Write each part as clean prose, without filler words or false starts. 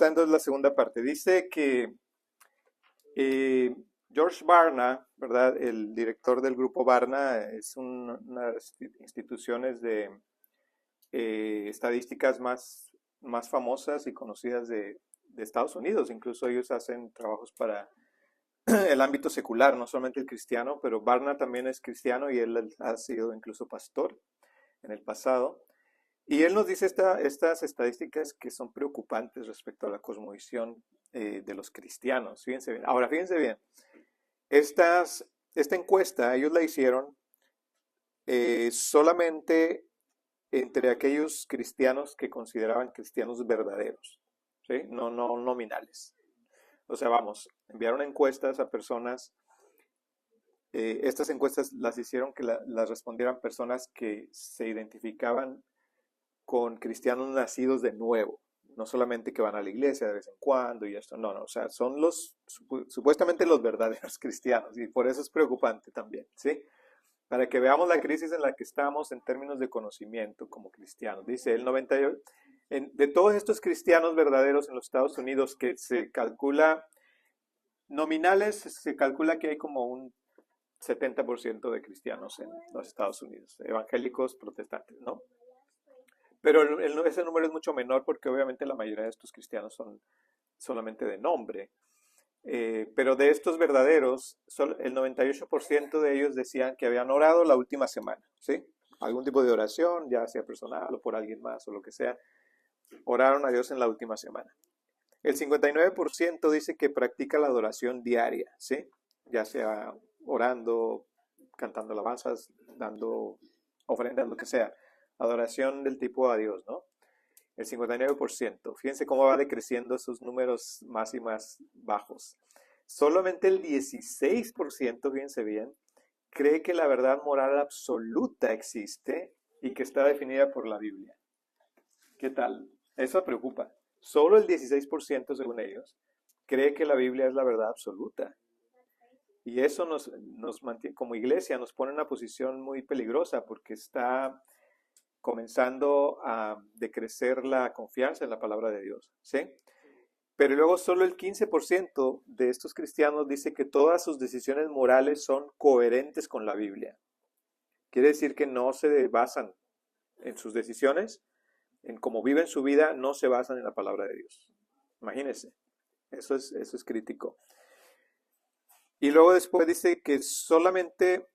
está entonces la segunda parte. Dice que George Barna, ¿verdad? El director del grupo Barna es una de las instituciones de estadísticas más famosas y conocidas de Estados Unidos. Incluso ellos hacen trabajos para el ámbito secular, no solamente el cristiano, pero Barna también es cristiano y él ha sido incluso pastor en el pasado. Y él nos dice estas estadísticas que son preocupantes respecto a la cosmovisión de los cristianos. Fíjense bien. Ahora, fíjense bien. Esta encuesta ellos la hicieron solamente entre aquellos cristianos que consideraban cristianos verdaderos, ¿sí? No nominales. O sea, vamos, enviaron encuestas a personas. Estas encuestas las hicieron que las respondieran personas que se identificaban con cristianos nacidos de nuevo, no solamente que van a la iglesia de vez en cuando y esto, no, o sea, son supuestamente los verdaderos cristianos y por eso es preocupante también, ¿sí? Para que veamos la crisis en la que estamos en términos de conocimiento como cristianos. Dice el 98, de todos estos cristianos verdaderos en los Estados Unidos que se calcula, nominales, se calcula que hay como un 70% de cristianos en los Estados Unidos, evangélicos, protestantes, ¿no? Pero ese número es mucho menor porque obviamente la mayoría de estos cristianos son solamente de nombre. Pero de estos verdaderos, el 98% de ellos decían que habían orado la última semana, ¿sí? Algún tipo de oración, ya sea personal o por alguien más o lo que sea, oraron a Dios en la última semana. El 59% dice que practica la adoración diaria, ¿sí? Ya sea orando, cantando alabanzas, dando ofrendas, lo que sea. Adoración del tipo a Dios, ¿no? El 59%. Fíjense cómo va decreciendo esos números más y más bajos. Solamente el 16%, fíjense bien, cree que la verdad moral absoluta existe y que está definida por la Biblia. ¿Qué tal? Eso preocupa. Solo el 16%, según ellos, cree que la Biblia es la verdad absoluta. Y eso nos mantiene, como iglesia, nos pone en una posición muy peligrosa porque está comenzando a decrecer la confianza en la palabra de Dios, ¿sí? Pero luego solo el 15% de estos cristianos dice que todas sus decisiones morales son coherentes con la Biblia. Quiere decir que no se basan en sus decisiones, en cómo viven su vida, no se basan en la palabra de Dios. Imagínense, eso es crítico. Y luego después dice que solamente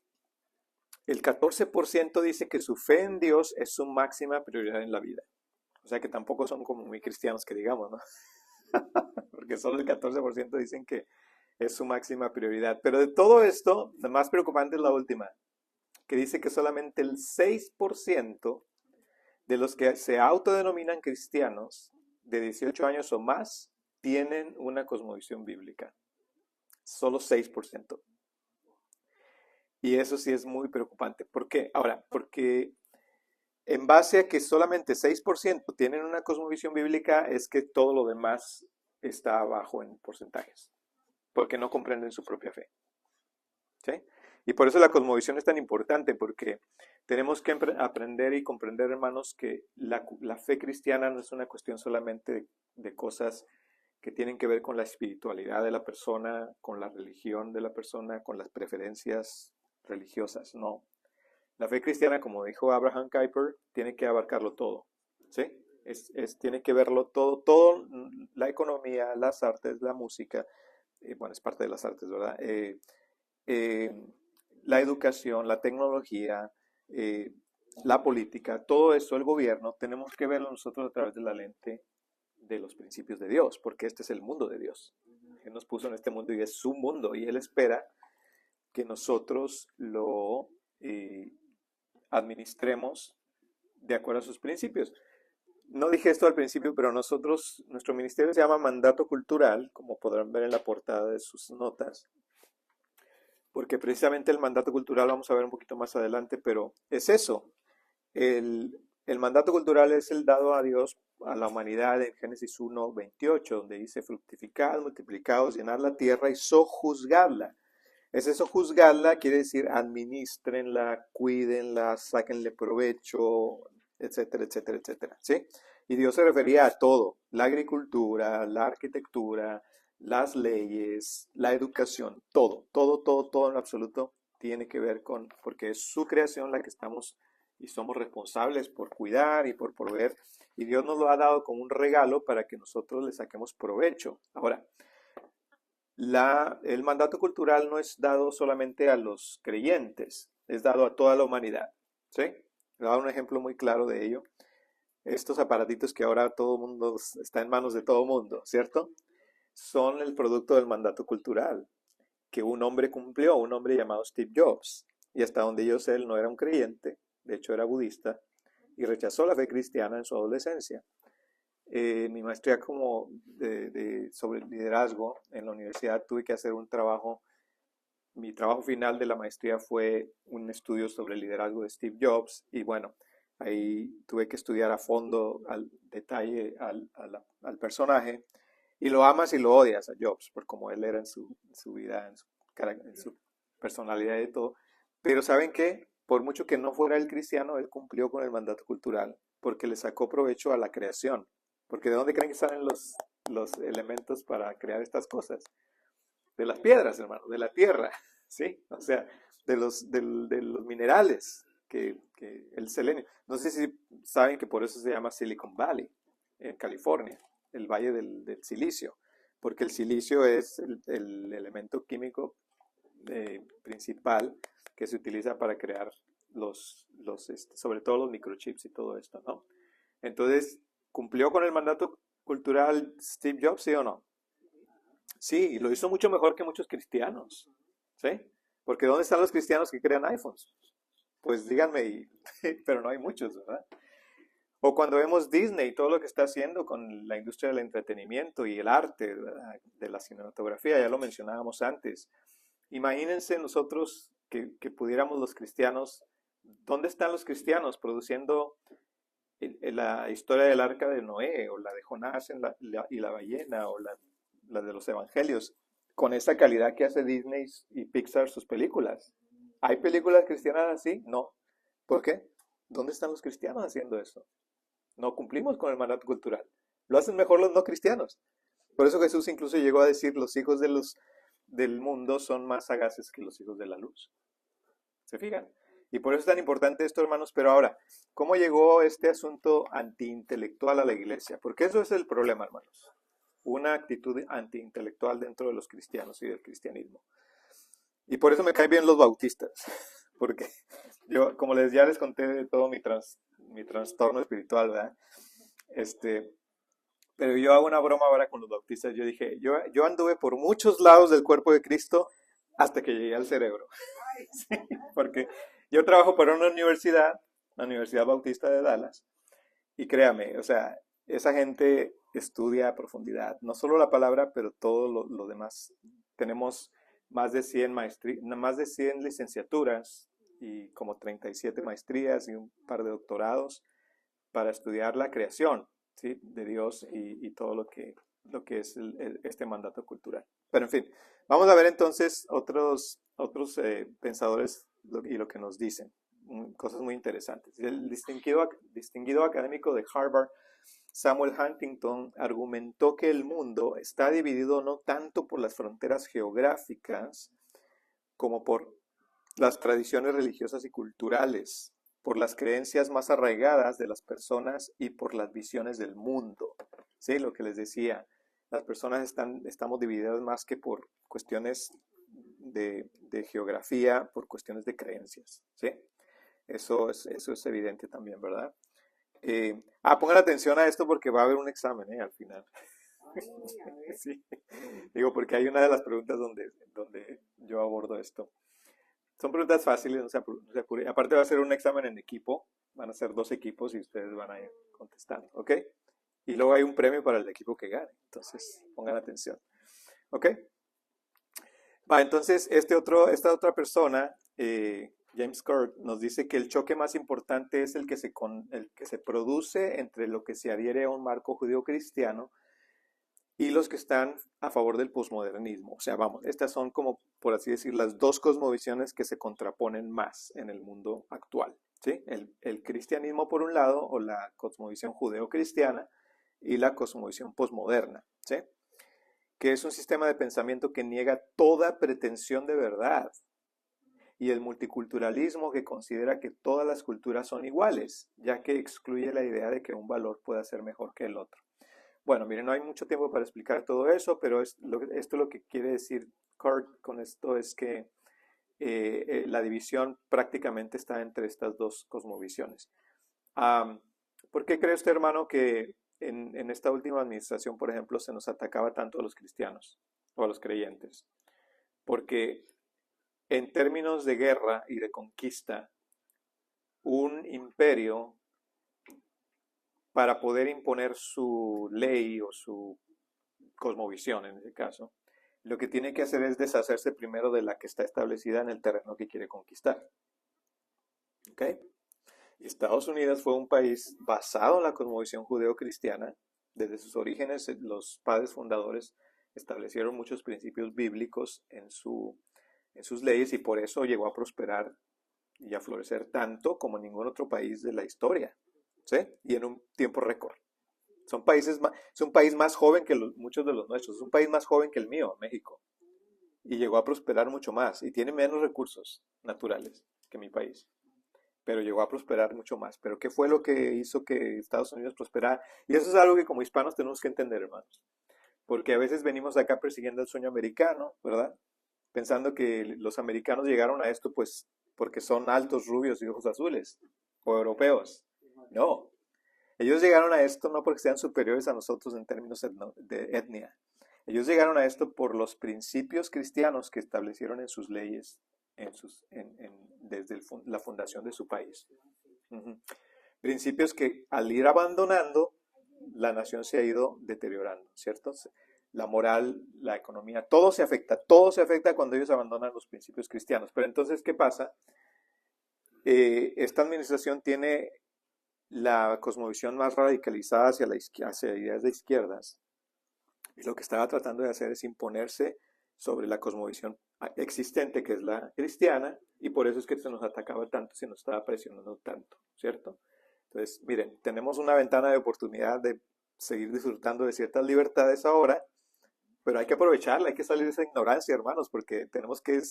el 14% dice que su fe en Dios es su máxima prioridad en la vida. O sea que tampoco son como muy cristianos que digamos, ¿no? Porque solo el 14% dicen que es su máxima prioridad. Pero de todo esto, la más preocupante es la última, que dice que solamente el 6% de los que se autodenominan cristianos de 18 años o más tienen una cosmovisión bíblica. Solo 6%. Y eso sí es muy preocupante. ¿Por qué? Ahora, porque en base a que solamente 6% tienen una cosmovisión bíblica, es que todo lo demás está abajo en porcentajes, porque no comprenden su propia fe. ¿Sí? Y por eso la cosmovisión es tan importante, porque tenemos que aprender y comprender, hermanos, que la fe cristiana no es una cuestión solamente de cosas que tienen que ver con la espiritualidad de la persona, con la religión de la persona, con las preferencias religiosas, no. La fe cristiana, como dijo Abraham Kuyper, tiene que abarcarlo todo, ¿sí? Tiene que verlo todo, la economía, las artes, la música, bueno, es parte de las artes, ¿verdad? Eh, la educación, la tecnología, la política, todo eso, el gobierno, tenemos que verlo nosotros a través de la lente de los principios de Dios, porque este es el mundo de Dios. Él nos puso en este mundo y es su mundo, y Él espera que nosotros lo administremos de acuerdo a sus principios. No dije esto al principio, pero nuestro ministerio se llama Mandato Cultural, como podrán ver en la portada de sus notas, porque precisamente el mandato cultural, vamos a ver un poquito más adelante, pero es eso. El mandato cultural es el dado a Dios, a la humanidad en Génesis 1:28, donde dice fructificad, multiplicaos, llenad la tierra y sojuzgadla. Es eso, juzgarla, quiere decir administrenla, cuídenla, sáquenle provecho, etcétera, etcétera, etcétera, ¿sí? Y Dios se refería a todo, la agricultura, la arquitectura, las leyes, la educación, todo en absoluto tiene que ver con, porque es su creación la que estamos y somos responsables por cuidar y por proveer. Y Dios nos lo ha dado como un regalo para que nosotros le saquemos provecho. Ahora, el mandato cultural no es dado solamente a los creyentes, es dado a toda la humanidad. ¿Sí? Le voy a dar un ejemplo muy claro de ello. Estos aparatitos que ahora todo el mundo está en manos de todo el mundo, ¿cierto? Son el producto del mandato cultural que un hombre cumplió, un hombre llamado Steve Jobs. Y hasta donde yo sé, él no era un creyente, de hecho era budista, y rechazó la fe cristiana en su adolescencia. Mi maestría sobre liderazgo en la universidad tuve que hacer un trabajo. Mi trabajo final de la maestría fue un estudio sobre el liderazgo de Steve Jobs y bueno, ahí tuve que estudiar a fondo, al detalle, al personaje y lo amas y lo odias a Jobs por cómo él era en su vida, en su personalidad y todo. Pero ¿saben qué? Por mucho que no fuera el cristiano, él cumplió con el mandato cultural porque le sacó provecho a la creación. Porque ¿de dónde creen que salen los elementos para crear estas cosas? De las piedras, hermano, de la tierra, ¿sí? O sea, de los minerales, que el selenio. No sé si saben que por eso se llama Silicon Valley, en California, el valle del silicio, porque el silicio es el elemento químico principal que se utiliza para crear sobre todo los microchips y todo esto, ¿no? Entonces, ¿cumplió con el mandato cultural Steve Jobs, sí o no? Sí, y lo hizo mucho mejor que muchos cristianos, ¿sí? Porque ¿dónde están los cristianos que crean iPhones? Pues díganme, pero no hay muchos, ¿verdad? O cuando vemos Disney, todo lo que está haciendo con la industria del entretenimiento y el arte, ¿verdad? De la cinematografía, ya lo mencionábamos antes. Imagínense nosotros que pudiéramos los cristianos, ¿dónde están los cristianos produciendo la historia del arca de Noé, o la de Jonás y la ballena, o la de los evangelios, con esa calidad que hace Disney y Pixar sus películas? ¿Hay películas cristianas así? No. ¿Por qué? ¿Dónde están los cristianos haciendo eso? No cumplimos con el mandato cultural. Lo hacen mejor los no cristianos. Por eso Jesús incluso llegó a decir, los hijos del mundo son más sagaces que los hijos de la luz. ¿Se fijan? Y por eso es tan importante esto, hermanos. Pero ahora, ¿cómo llegó este asunto antiintelectual a la iglesia? Porque eso es el problema, hermanos. Una actitud antiintelectual dentro de los cristianos y del cristianismo. Y por eso me caen bien los bautistas. Porque yo, como ya les conté de todo mi trastorno espiritual, ¿verdad? Pero yo hago una broma ahora con los bautistas. Yo dije, yo anduve por muchos lados del cuerpo de Cristo hasta que llegué al cerebro. Sí, porque yo trabajo para una universidad, la Universidad Bautista de Dallas, y créame, o sea, esa gente estudia a profundidad, no solo la palabra, pero todo lo demás. Tenemos más de 100 más de 100 licenciaturas y como 37 maestrías y un par de doctorados para estudiar la creación, ¿sí? De Dios y todo lo que es este mandato cultural. Pero en fin, vamos a ver entonces otros pensadores y lo que nos dicen. Cosas muy interesantes. El distinguido académico de Harvard, Samuel Huntington, argumentó que el mundo está dividido no tanto por las fronteras geográficas como por las tradiciones religiosas y culturales, por las creencias más arraigadas de las personas y por las visiones del mundo. ¿Sí? Lo que les decía, las personas estamos divididas más que por cuestiones de geografía, por cuestiones de creencias. ¿Sí? Eso es evidente también, ¿verdad? Pongan atención a esto porque va a haber un examen al final. Sí. Digo, porque hay una de las preguntas donde yo abordo esto. Son preguntas fáciles, no se apure. Aparte va a ser un examen en equipo, van a ser 2 equipos y ustedes van a ir contestando, ¿ok? Y luego hay un premio para el equipo que gane, entonces pongan atención, ¿ok? Entonces esta otra persona, James Kirk, nos dice que el choque más importante es el que se produce entre lo que se adhiere a un marco judío-cristiano y los que están a favor del posmodernismo. O sea, vamos, estas son como, por así decir, las 2 cosmovisiones que se contraponen más en el mundo actual. ¿sí? El cristianismo por un lado, o la cosmovisión judeo-cristiana, y la cosmovisión posmoderna, ¿sí? Que es un sistema de pensamiento que niega toda pretensión de verdad, y el multiculturalismo que considera que todas las culturas son iguales, ya que excluye la idea de que un valor pueda ser mejor que el otro. Bueno, miren, no hay mucho tiempo para explicar todo eso, pero esto lo que quiere decir Kurt con esto es que la división prácticamente está entre estas dos cosmovisiones. Um, ¿Por qué cree usted, hermano, que en esta última administración, por ejemplo, se nos atacaba tanto a los cristianos o a los creyentes? Porque en términos de guerra y de conquista, un imperio, para poder imponer su ley o su cosmovisión en ese caso, lo que tiene que hacer es deshacerse primero de la que está establecida en el terreno que quiere conquistar. ¿Ok? Y Estados Unidos fue un país basado en la cosmovisión judeo-cristiana. Desde sus orígenes, los padres fundadores establecieron muchos principios bíblicos en sus leyes, y por eso llegó a prosperar y a florecer tanto como ningún otro país de la historia, ¿sí? Y en un tiempo récord. Es un país más joven que muchos de los nuestros, es un país más joven que el mío, México, y llegó a prosperar mucho más, y tiene menos recursos naturales que mi país, pero llegó a prosperar mucho más. Pero ¿qué fue lo que hizo que Estados Unidos prosperara? Y eso es algo que como hispanos tenemos que entender, hermanos, porque a veces venimos acá persiguiendo el sueño americano, ¿verdad? Pensando que los americanos llegaron a esto pues porque son altos, rubios y ojos azules, o europeos. No, ellos llegaron a esto no porque sean superiores a nosotros en términos de etnia. Ellos llegaron a esto por los principios cristianos que establecieron en sus leyes desde la fundación de su país. Ujú. Principios que al ir abandonando, la nación se ha ido deteriorando, ¿cierto? La moral, la economía, todo se afecta cuando ellos abandonan los principios cristianos. Pero entonces, ¿qué pasa? Esta administración tiene la cosmovisión más radicalizada hacia ideas de izquierdas, y lo que estaba tratando de hacer es imponerse sobre la cosmovisión existente, que es la cristiana, y por eso es que se nos atacaba tanto, se nos estaba presionando tanto, ¿cierto? Entonces, miren, tenemos una ventana de oportunidad de seguir disfrutando de ciertas libertades ahora, pero hay que aprovecharla, hay que salir de esa ignorancia, hermanos, porque tenemos que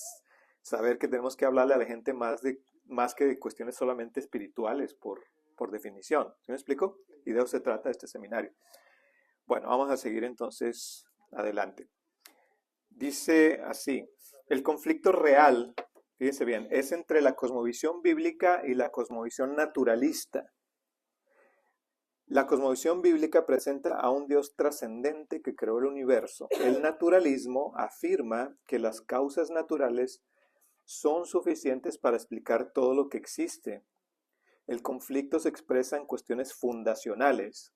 saber que tenemos que hablarle a la gente más que de cuestiones solamente espirituales, por definición. ¿Sí me explico? Y de eso se trata este seminario. Bueno, vamos a seguir entonces adelante. Dice así: el conflicto real, fíjense bien, es entre la cosmovisión bíblica y la cosmovisión naturalista. La cosmovisión bíblica presenta a un Dios trascendente que creó el universo. El naturalismo afirma que las causas naturales son suficientes para explicar todo lo que existe. El conflicto se expresa en cuestiones fundacionales.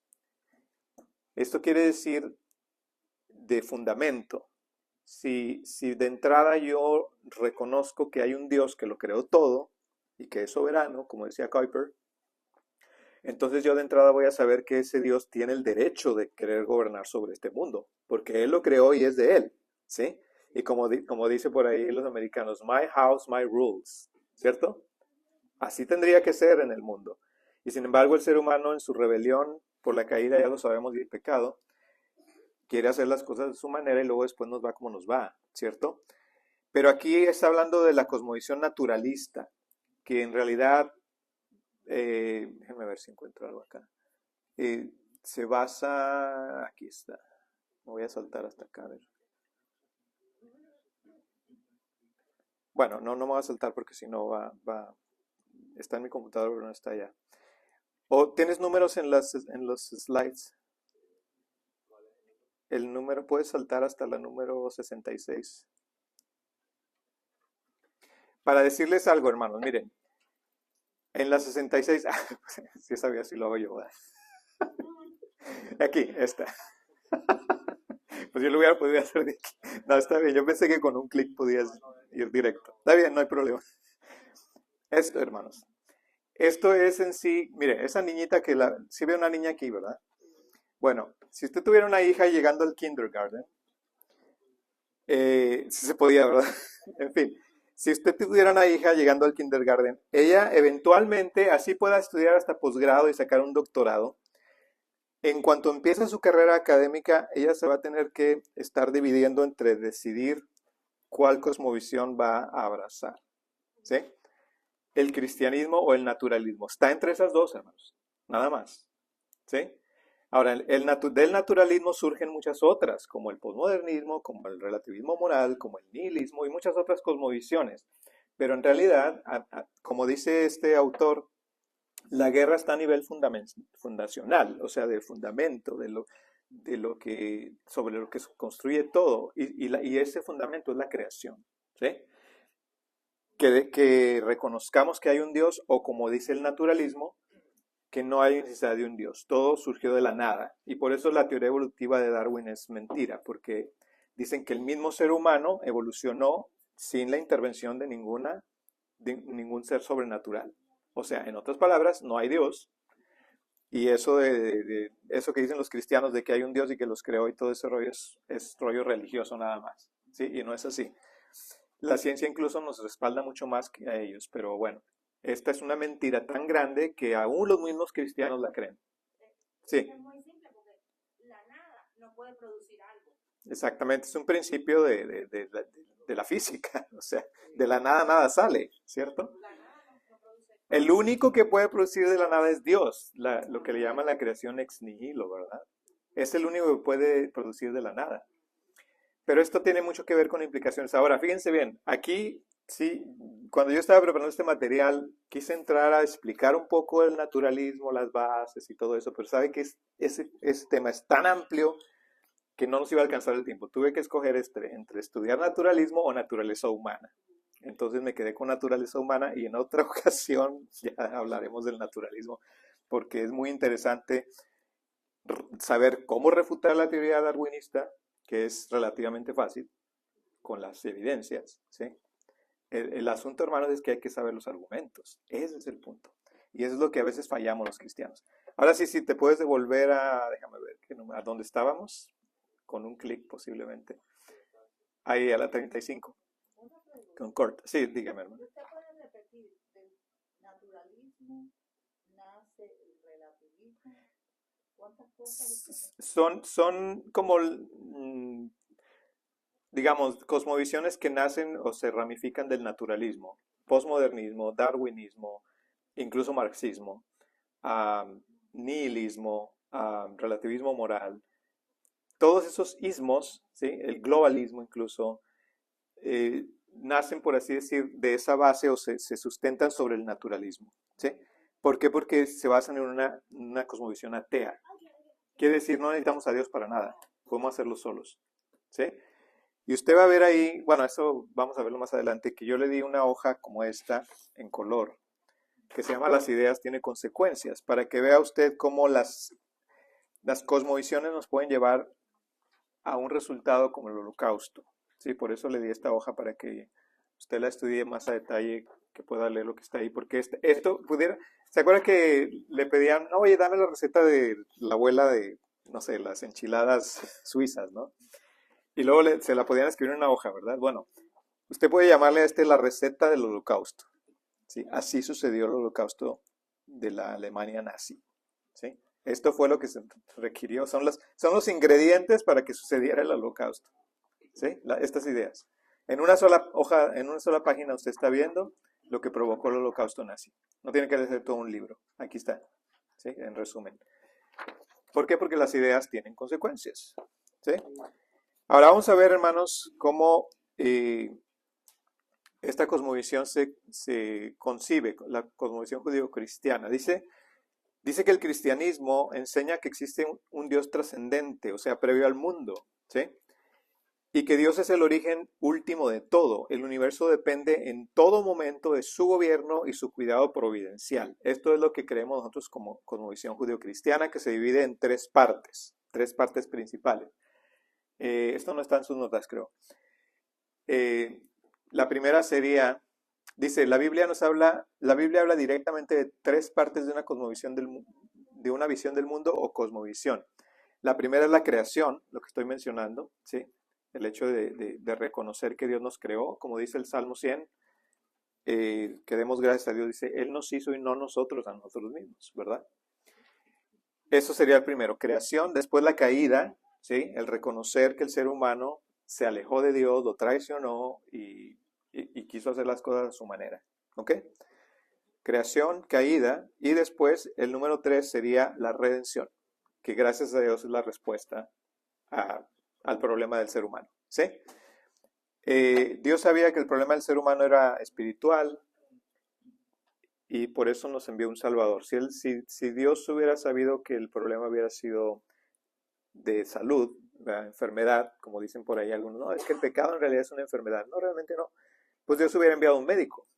Esto quiere decir de fundamento. Si de entrada yo reconozco que hay un Dios que lo creó todo y que es soberano, como decía Kuyper, entonces yo de entrada voy a saber que ese Dios tiene el derecho de querer gobernar sobre este mundo, porque Él lo creó y es de Él, ¿sí? Y como dice por ahí los americanos, my house, my rules, ¿cierto? Así tendría que ser en el mundo. Y sin embargo el ser humano en su rebelión por la caída, ya lo sabemos, y el pecado, quiere hacer las cosas de su manera y luego después nos va como nos va, ¿cierto? Pero aquí está hablando de la cosmovisión naturalista, que en realidad, déjenme ver si encuentro algo acá, se basa, aquí está, me voy a saltar hasta acá, a ver. Bueno, no me voy a saltar porque si no está en mi computador pero no está allá. ¿O tienes números en los slides? El número, puedes saltar hasta la número 66. Para decirles algo, hermanos, miren, en la 66, sí sabía si lo hago yo, ¿verdad? Aquí, esta. Pues yo lo hubiera podido hacer de aquí. No, está bien, yo pensé que con un clic podías ir directo. Está bien, no hay problema. Esto, hermanos. Esto es en sí, mire, esa niñita sí ve una niña aquí, ¿verdad? Bueno, si usted tuviera una hija llegando al kindergarten, sí se podía, ¿verdad? En fin, Si usted tuviera una hija llegando al kindergarten, ella eventualmente, así pueda estudiar hasta posgrado y sacar un doctorado, en cuanto empiece su carrera académica, ella se va a tener que estar dividiendo entre decidir cuál cosmovisión va a abrazar, ¿sí? El cristianismo o el naturalismo. Está entre esas dos, hermanos, nada más, ¿sí? Ahora, del naturalismo surgen muchas otras, como el posmodernismo, como el relativismo moral, como el nihilismo y muchas otras cosmovisiones. Pero en realidad, como dice este autor, la guerra está a nivel fundacional, o sea, del fundamento, sobre lo que se construye todo, y ese fundamento es la creación, ¿sí? Que reconozcamos que hay un Dios, o como dice el naturalismo, que no hay necesidad de un Dios, todo surgió de la nada, y por eso la teoría evolutiva de Darwin es mentira, porque dicen que el mismo ser humano evolucionó sin la intervención de ningún ser sobrenatural. O sea, en otras palabras, no hay Dios. Y eso que dicen los cristianos de que hay un Dios y que los creó y todo ese rollo es rollo religioso nada más. ¿Sí? Y no es así. La ciencia incluso nos respalda mucho más que a ellos. Pero bueno, esta es una mentira tan grande que aún los mismos cristianos la creen. Sí. Es muy simple porque la nada no puede producir algo. Exactamente, es un principio de la física. O sea, de la nada nada sale, ¿cierto? El único que puede producir de la nada es Dios, lo que le llaman la creación ex nihilo, ¿verdad? Es el único que puede producir de la nada. Pero esto tiene mucho que ver con implicaciones. Ahora, fíjense bien, aquí sí, cuando yo estaba preparando este material, quise entrar a explicar un poco el naturalismo, las bases y todo eso, pero sabe que ese tema es tan amplio que no nos iba a alcanzar el tiempo. Tuve que escoger entre estudiar naturalismo o naturaleza humana. Entonces me quedé con naturaleza humana y en otra ocasión ya hablaremos del naturalismo, porque es muy interesante saber cómo refutar la teoría darwinista, que es relativamente fácil, con las evidencias, ¿sí? El asunto, hermanos, es que hay que saber los argumentos. Ese es el punto. Y eso es lo que a veces fallamos los cristianos. Ahora sí, te puedes devolver déjame ver, ¿a dónde estábamos? Con un clic posiblemente. Ahí a la 35. Con corta. Sí, dígame, hermano. ¿Usted puede repetir del naturalismo nace el relativismo? ¿Cuántas cosas? Son como, digamos, cosmovisiones que nacen o se ramifican del naturalismo. Posmodernismo, darwinismo, incluso marxismo, nihilismo, relativismo moral. Todos esos ismos, ¿sí? El globalismo incluso, nacen, por así decir, de esa base o se sustentan sobre el naturalismo. ¿Sí? ¿Por qué? Porque se basan en una cosmovisión atea. Quiere decir, no necesitamos a Dios para nada, podemos hacerlo solos. ¿Sí? Y usted va a ver ahí, bueno, eso vamos a verlo más adelante, que yo le di una hoja como esta, en color, que se llama Las ideas tienen consecuencias, para que vea usted cómo las cosmovisiones nos pueden llevar a un resultado como el holocausto. ¿Sí? Por eso le di esta hoja para que usted la estudie más a detalle, que pueda leer lo que está ahí, porque esto pudiera... ¿Se acuerda que le pedían, no, oye, dame la receta de la abuela de, no sé, las enchiladas suizas, ¿no? Y luego se la podían escribir en una hoja, ¿verdad? Bueno, usted puede llamarle a la receta del holocausto. ¿Sí? Así sucedió el holocausto de la Alemania nazi. ¿Sí? Esto fue lo que se requirió, son los ingredientes para que sucediera el holocausto. ¿Sí? Estas ideas. En una sola hoja, en una sola página usted está viendo lo que provocó el holocausto nazi. No tiene que hacer todo un libro. Aquí está. ¿Sí? En resumen. ¿Por qué? Porque las ideas tienen consecuencias. ¿Sí? Ahora vamos a ver, hermanos, cómo esta cosmovisión se concibe, la cosmovisión judío-cristiana. Dice que el cristianismo enseña que existe un Dios trascendente, o sea, previo al mundo, ¿sí? Y que Dios es el origen último de todo. El universo depende en todo momento de su gobierno y su cuidado providencial. Esto es lo que creemos nosotros como cosmovisión judío-cristiana, que se divide en tres partes principales. Esto no está en sus notas, creo. La primera sería, dice, la Biblia habla directamente de tres partes de una cosmovisión de una visión del mundo o cosmovisión. La primera es la creación, lo que estoy mencionando, ¿sí? El hecho de reconocer que Dios nos creó, como dice el Salmo 100, que demos gracias a Dios. Dice, Él nos hizo y no nosotros a nosotros mismos, ¿verdad? Eso sería el primero, creación. Después la caída, ¿sí? El reconocer que el ser humano se alejó de Dios, lo traicionó y quiso hacer las cosas a su manera. ¿Ok? Creación, caída, y después el número 3 sería la redención, que gracias a Dios es la respuesta al problema del ser humano. ¿Sí? Dios sabía que el problema del ser humano era espiritual y por eso nos envió un Salvador. Si Dios hubiera sabido que el problema hubiera sido de salud, ¿verdad? Enfermedad, como dicen por ahí algunos, no, es que el pecado en realidad es una enfermedad. No, realmente no. Pues Dios hubiera enviado un médico,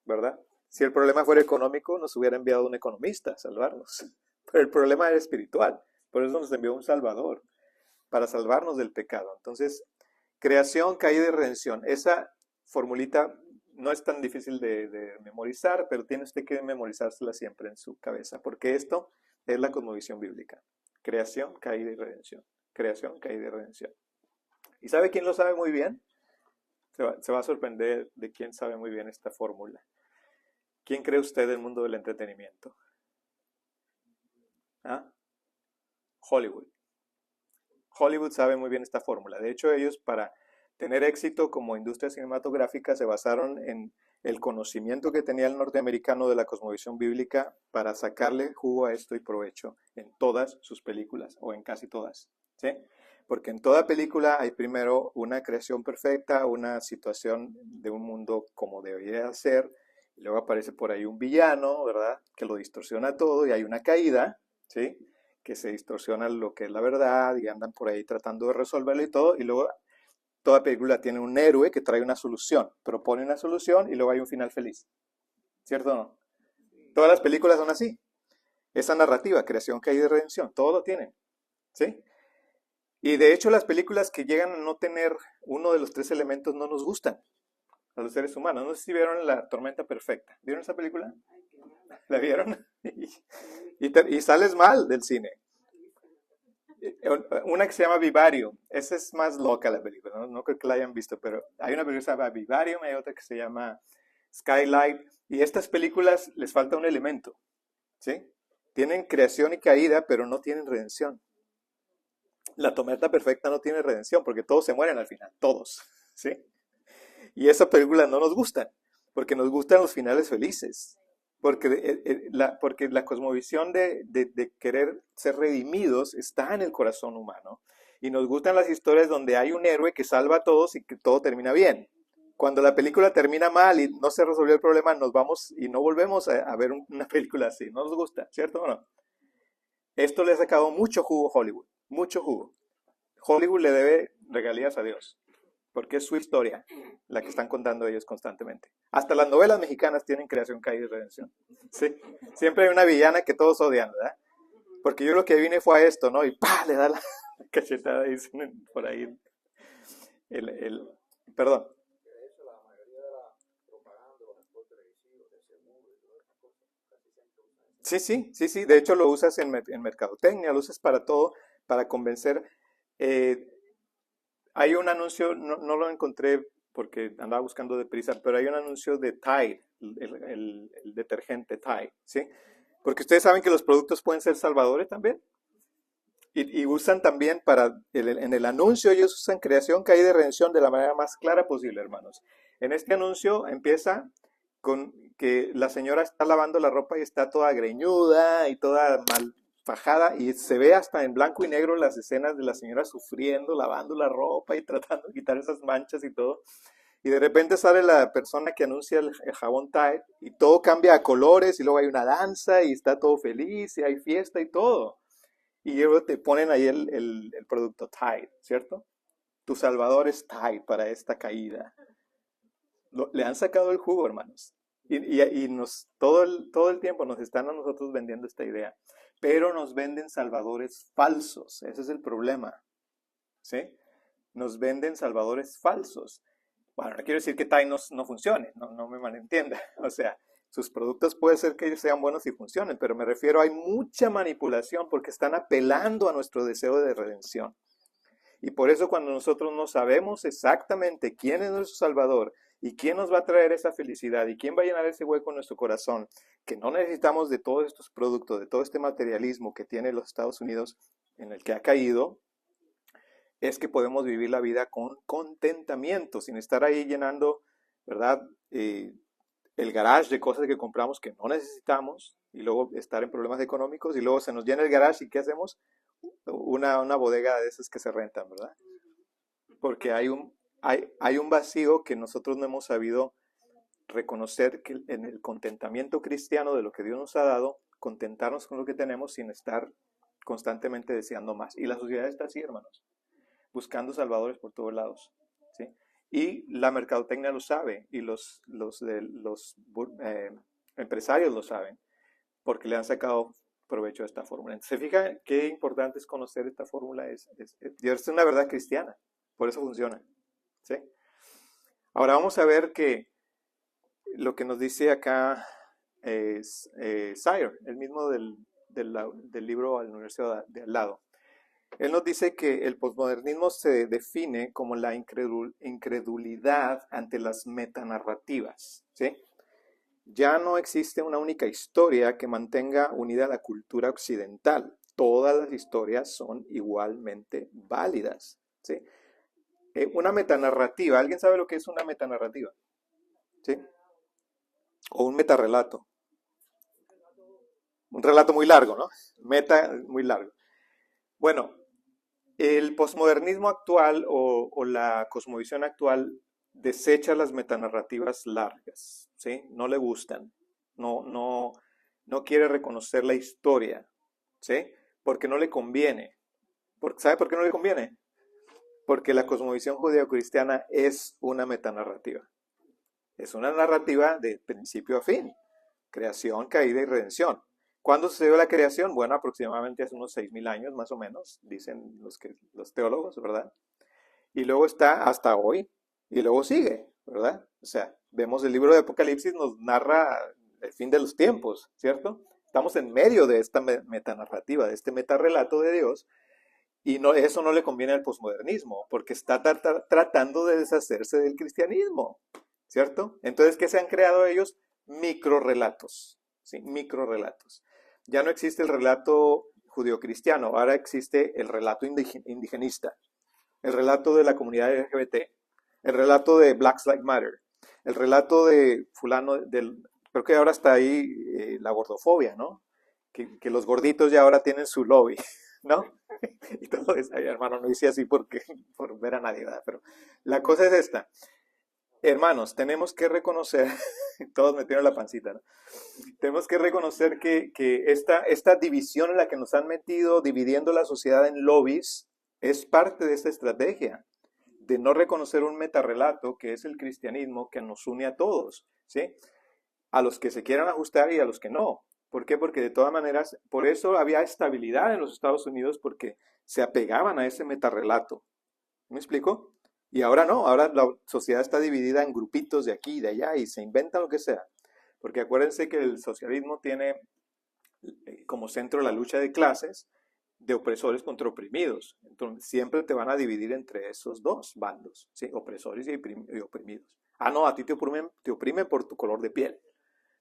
¿verdad? Si el problema fuera económico, nos hubiera enviado un economista a salvarnos. Pero el problema era espiritual. Por eso nos envió un Salvador, para salvarnos del pecado. Entonces, creación, caída y redención. Esa formulita no es tan difícil de memorizar, pero tiene usted que memorizársela siempre en su cabeza, porque esto es la cosmovisión bíblica. Creación, caída y redención. Creación, caída y redención. ¿Y sabe quién lo sabe muy bien? Se va a sorprender de quién sabe muy bien esta fórmula. ¿Quién cree usted del mundo del entretenimiento? ¿Ah? Hollywood. Hollywood sabe muy bien esta fórmula. De hecho, ellos para tener éxito como industria cinematográfica se basaron en el conocimiento que tenía el norteamericano de la cosmovisión bíblica para sacarle jugo a esto y provecho en todas sus películas, o en casi todas, ¿sí? Porque en toda película hay primero una creación perfecta, una situación de un mundo como debería ser, y luego aparece por ahí un villano, ¿verdad?, que lo distorsiona todo, y hay una caída, ¿sí?, que se distorsiona lo que es la verdad, y andan por ahí tratando de resolverlo y todo, y luego toda película tiene un héroe que trae una solución, propone una solución y luego hay un final feliz. ¿Cierto o no? Todas las películas son así. Esa narrativa, creación, caída y redención, todo lo tienen. ¿Sí? Y de hecho las películas que llegan a no tener uno de los tres elementos no nos gustan a los seres humanos. No sé si vieron La Tormenta Perfecta. ¿Vieron esa película? ¿La vieron? Y sales mal del cine. Una que se llama Vivarium. Esa es más loca la película, no creo que la hayan visto, pero hay una película que se llama Vivarium, hay otra que se llama Skylight, y estas películas les falta un elemento, ¿sí? Tienen creación y caída, pero no tienen redención. La Tormenta Perfecta no tiene redención, porque todos se mueren al final, todos, ¿sí? Y esa película no nos gustan, porque nos gustan los finales felices. Porque la cosmovisión de querer ser redimidos está en el corazón humano. Y nos gustan las historias donde hay un héroe que salva a todos y que todo termina bien. Cuando la película termina mal y no se resolvió el problema, nos vamos y no volvemos a ver una película así. No nos gusta, ¿cierto o no? Esto le ha sacado mucho jugo a Hollywood, mucho jugo. Hollywood le debe regalías a Dios, porque es su historia la que están contando ellos constantemente. Hasta las novelas mexicanas tienen creación, caída y redención. ¿Sí? Siempre hay una villana que todos odian, ¿verdad? Porque yo lo que vine fue a esto, ¿no? Y ¡pah! Le da la cachetada, dicen por ahí. Perdón. Sí. De hecho lo usas en mercadotecnia, lo usas para todo, para convencer. Eh, Hay un anuncio, no lo encontré porque andaba buscando deprisa, pero hay un anuncio de Tide, el detergente Tide, ¿sí? Porque ustedes saben que los productos pueden ser salvadores también. Y usan también en el anuncio, ellos usan creación, caída y redención de la manera más clara posible, hermanos. En este anuncio empieza con que la señora está lavando la ropa y está toda greñuda y toda mal fajada, y se ve hasta en blanco y negro las escenas de la señora sufriendo, lavando la ropa y tratando de quitar esas manchas y todo. Y de repente sale la persona que anuncia el jabón Tide y todo cambia a colores y luego hay una danza y está todo feliz y hay fiesta y todo. Y luego te ponen ahí el producto Tide, ¿cierto? Tu salvador es Tide para esta caída. Le han sacado el jugo, hermanos. Y todo el tiempo nos están a nosotros vendiendo esta idea. Pero nos venden salvadores falsos. Ese es el problema. ¿Sí? Nos venden salvadores falsos. Bueno, no quiero decir que Tide no funcione. No me malentienda. O sea, sus productos puede ser que ellos sean buenos y funcionen, pero me refiero, hay mucha manipulación porque están apelando a nuestro deseo de redención. Y por eso cuando nosotros no sabemos exactamente quién es nuestro Salvador ¿Y quién nos va a traer esa felicidad? ¿Y quién va a llenar ese hueco en nuestro corazón? Que no necesitamos de todos estos productos, de todo este materialismo que tiene los Estados Unidos, en el que ha caído, es que podemos vivir la vida con contentamiento, sin estar ahí llenando, ¿verdad? El garage de cosas que compramos que no necesitamos y luego estar en problemas económicos y luego se nos llena el garage y ¿qué hacemos? Una bodega de esas que se rentan, ¿verdad? Porque hay un vacío que nosotros no hemos sabido reconocer, que en el contentamiento cristiano de lo que Dios nos ha dado, contentarnos con lo que tenemos sin estar constantemente deseando más. Y la sociedad está así, hermanos, buscando salvadores por todos lados, ¿sí? Y la mercadotecnia lo sabe y los empresarios lo saben porque le han sacado provecho de esta fórmula. Entonces, se fija qué importante es conocer esta fórmula, es una verdad cristiana, por eso funciona, ¿sí? Ahora vamos a ver que lo que nos dice acá es Sire, el mismo del libro al Universidad de al lado. Él nos dice que el posmodernismo se define como la incredulidad ante las metanarrativas, ¿sí? Ya no existe una única historia que mantenga unida la cultura occidental. Todas las historias son igualmente válidas, ¿sí? Una metanarrativa, ¿alguien sabe lo que es una metanarrativa? ¿Sí? O un metarrelato. Un relato muy largo, ¿no? Meta muy largo. Bueno, el posmodernismo actual o la cosmovisión actual desecha las metanarrativas largas, ¿sí? No le gustan, no quiere reconocer la historia, ¿sí? Porque no le conviene. ¿Sabe por qué no le conviene? Porque la cosmovisión judeocristiana es una metanarrativa. Es una narrativa de principio a fin. Creación, caída y redención. ¿Cuándo sucedió la creación? Bueno, aproximadamente hace unos 6.000 años más o menos, dicen los teólogos, ¿verdad? Y luego está hasta hoy, y luego sigue, ¿verdad? O sea, vemos el libro de Apocalipsis, nos narra el fin de los tiempos, ¿cierto? Estamos en medio de esta metanarrativa, de este metarrelato de Dios, y eso no le conviene al posmodernismo, porque está tratando de deshacerse del cristianismo, ¿cierto? Entonces, ¿qué se han creado ellos? Microrrelatos, ¿sí? Microrrelatos. Ya no existe el relato judeocristiano, ahora existe el relato indigenista, el relato de la comunidad LGBT, el relato de Black Lives Matter, el relato de fulano, creo que ahora está ahí la gordofobia, ¿no? Que los gorditos ya ahora tienen su lobby, ¿no? Y todo eso, ay, hermano, no hice así por ver a nadie, ¿verdad? Pero la cosa es esta. Hermanos, tenemos que reconocer, todos metieron la pancita, ¿no? Tenemos que reconocer que esta división en la que nos han metido, dividiendo la sociedad en lobbies, es parte de esta estrategia de no reconocer un metarrelato que es el cristianismo que nos une a todos, ¿sí? A los que se quieran ajustar y a los que no. ¿Por qué? Porque de todas maneras, por eso había estabilidad en los Estados Unidos, porque se apegaban a ese metarrelato. ¿Me explico? Y ahora no, ahora la sociedad está dividida en grupitos de aquí y de allá y se inventan lo que sea. Porque acuérdense que el socialismo tiene como centro la lucha de clases, de opresores contra oprimidos. Entonces siempre te van a dividir entre esos dos bandos, ¿sí? Opresores y oprimidos. Ah, no, a ti te oprimen por tu color de piel,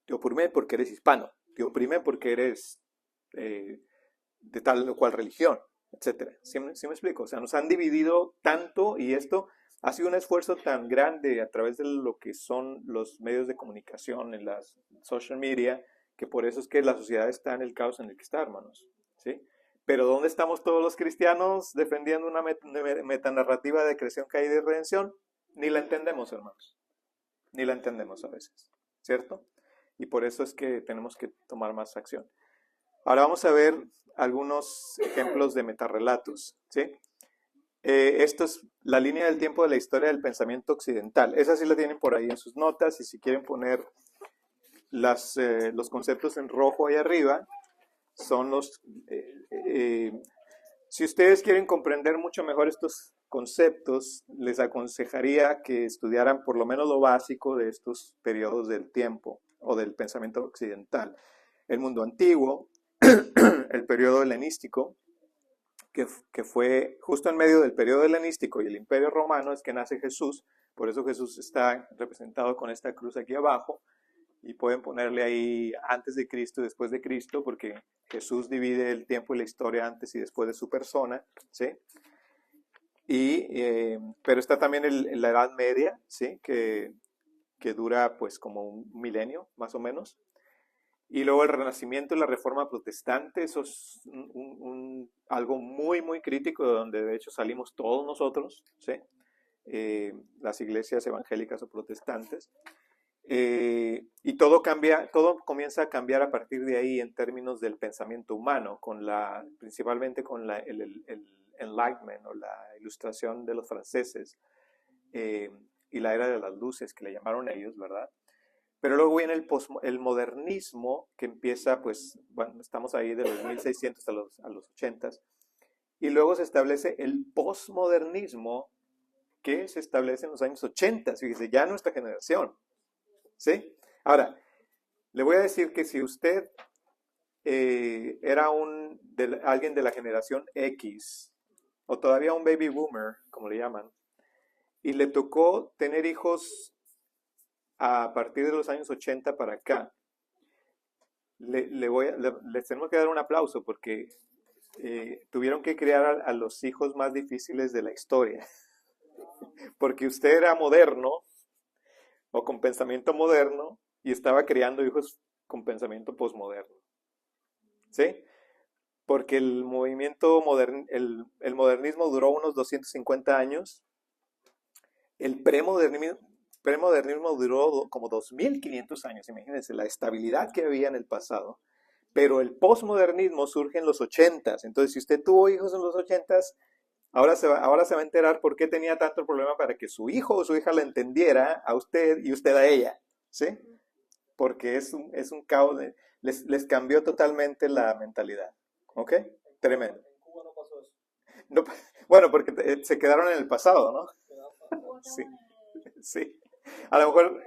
te oprimen porque eres hispano, te oprimen porque eres de tal o cual religión, etcétera. ¿Sí me explico? O sea, nos han dividido tanto y esto ha sido un esfuerzo tan grande a través de lo que son los medios de comunicación, en las social media, que por eso es que la sociedad está en el caos en el que está, hermanos, ¿sí? Pero ¿dónde estamos todos los cristianos defendiendo una metanarrativa de creación, caída y redención? Ni la entendemos, hermanos. Ni la entendemos a veces, ¿cierto? Y por eso es que tenemos que tomar más acción. Ahora vamos a ver algunos ejemplos de metarrelatos, ¿sí? Esto es la línea del tiempo de la historia del pensamiento occidental. Esa sí la tienen por ahí en sus notas y si quieren poner los conceptos en rojo ahí arriba, son los... si ustedes quieren comprender mucho mejor estos conceptos, les aconsejaría que estudiaran por lo menos lo básico de estos periodos del tiempo o del pensamiento occidental. El mundo antiguo, el periodo helenístico, que fue justo en medio del periodo helenístico y el imperio romano es que nace Jesús, Por eso Jesús está representado con esta cruz aquí abajo, y pueden ponerle ahí antes de Cristo y después de Cristo, porque Jesús divide el tiempo y la historia antes y después de su persona, ¿sí? Pero está también la Edad Media, ¿sí? Que dura pues como un milenio, más o menos. Y luego el Renacimiento y la Reforma Protestante, eso es algo muy, muy crítico, de donde de hecho salimos todos nosotros, ¿sí? Las iglesias evangélicas o protestantes. Y todo cambia, todo comienza a cambiar a partir de ahí en términos del pensamiento humano, principalmente con el Enlightenment o la Ilustración de los franceses, y la era de las luces, que le llamaron ellos, ¿verdad? Pero luego viene el modernismo, que empieza, pues, bueno, estamos ahí de los 1600 a los 80s, y luego se establece el posmodernismo, que se establece en los años 80, fíjese, ya nuestra generación, ¿sí? Ahora, le voy a decir que si usted era alguien de la generación X, o todavía un baby boomer, como le llaman, y le tocó tener hijos a partir de los años 80 para acá, les tenemos que dar un aplauso porque tuvieron que criar a los hijos más difíciles de la historia. Porque usted era moderno o con pensamiento moderno y estaba criando hijos con pensamiento posmoderno. ¿Sí? Porque el movimiento el modernismo duró unos 250 años. El premodernismo duró como 2500 años, imagínense la estabilidad que había en el pasado. Pero el posmodernismo surge en los 80s. Entonces, si usted tuvo hijos en los 80s, ahora se va a enterar por qué tenía tanto problema para que su hijo o su hija la entendiera a usted y usted a ella. ¿Sí? Porque es un caos. Les cambió totalmente la mentalidad. ¿Ok? Tremendo. En Cuba no pasó eso. No, bueno, porque se quedaron en el pasado, ¿no? Sí. Sí, a lo mejor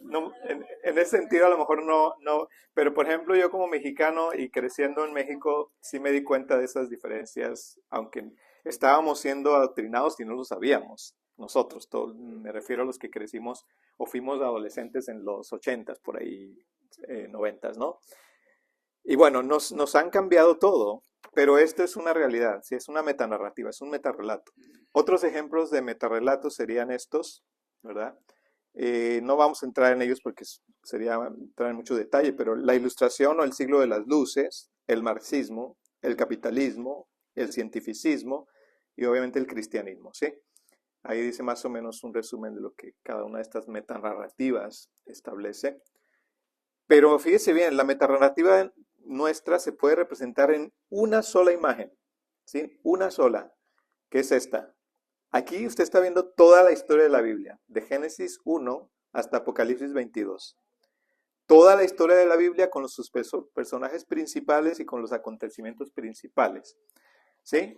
no, en ese sentido a lo mejor no, pero por ejemplo yo como mexicano y creciendo en México sí me di cuenta de esas diferencias, aunque estábamos siendo adoctrinados y no lo sabíamos, nosotros, me refiero a los que crecimos o fuimos adolescentes en los 80s, por ahí 90s, ¿no? Y bueno, nos han cambiado todo, pero esto es una realidad, sí, es una metanarrativa, es un metarrelato. Otros ejemplos de metarrelatos serían estos, ¿verdad? No vamos a entrar en ellos porque sería entrar en mucho detalle, pero la Ilustración o el siglo de las luces, el marxismo, el capitalismo, el cientificismo y obviamente el cristianismo, ¿sí? Ahí dice más o menos un resumen de lo que cada una de estas metanarrativas establece. Pero fíjese bien, la metanarrativa nuestra se puede representar en una sola imagen, ¿sí? Una sola, que es esta. Aquí usted está viendo toda la historia de la Biblia, de Génesis 1 hasta Apocalipsis 22. Toda la historia de la Biblia con sus personajes principales y con los acontecimientos principales, ¿sí?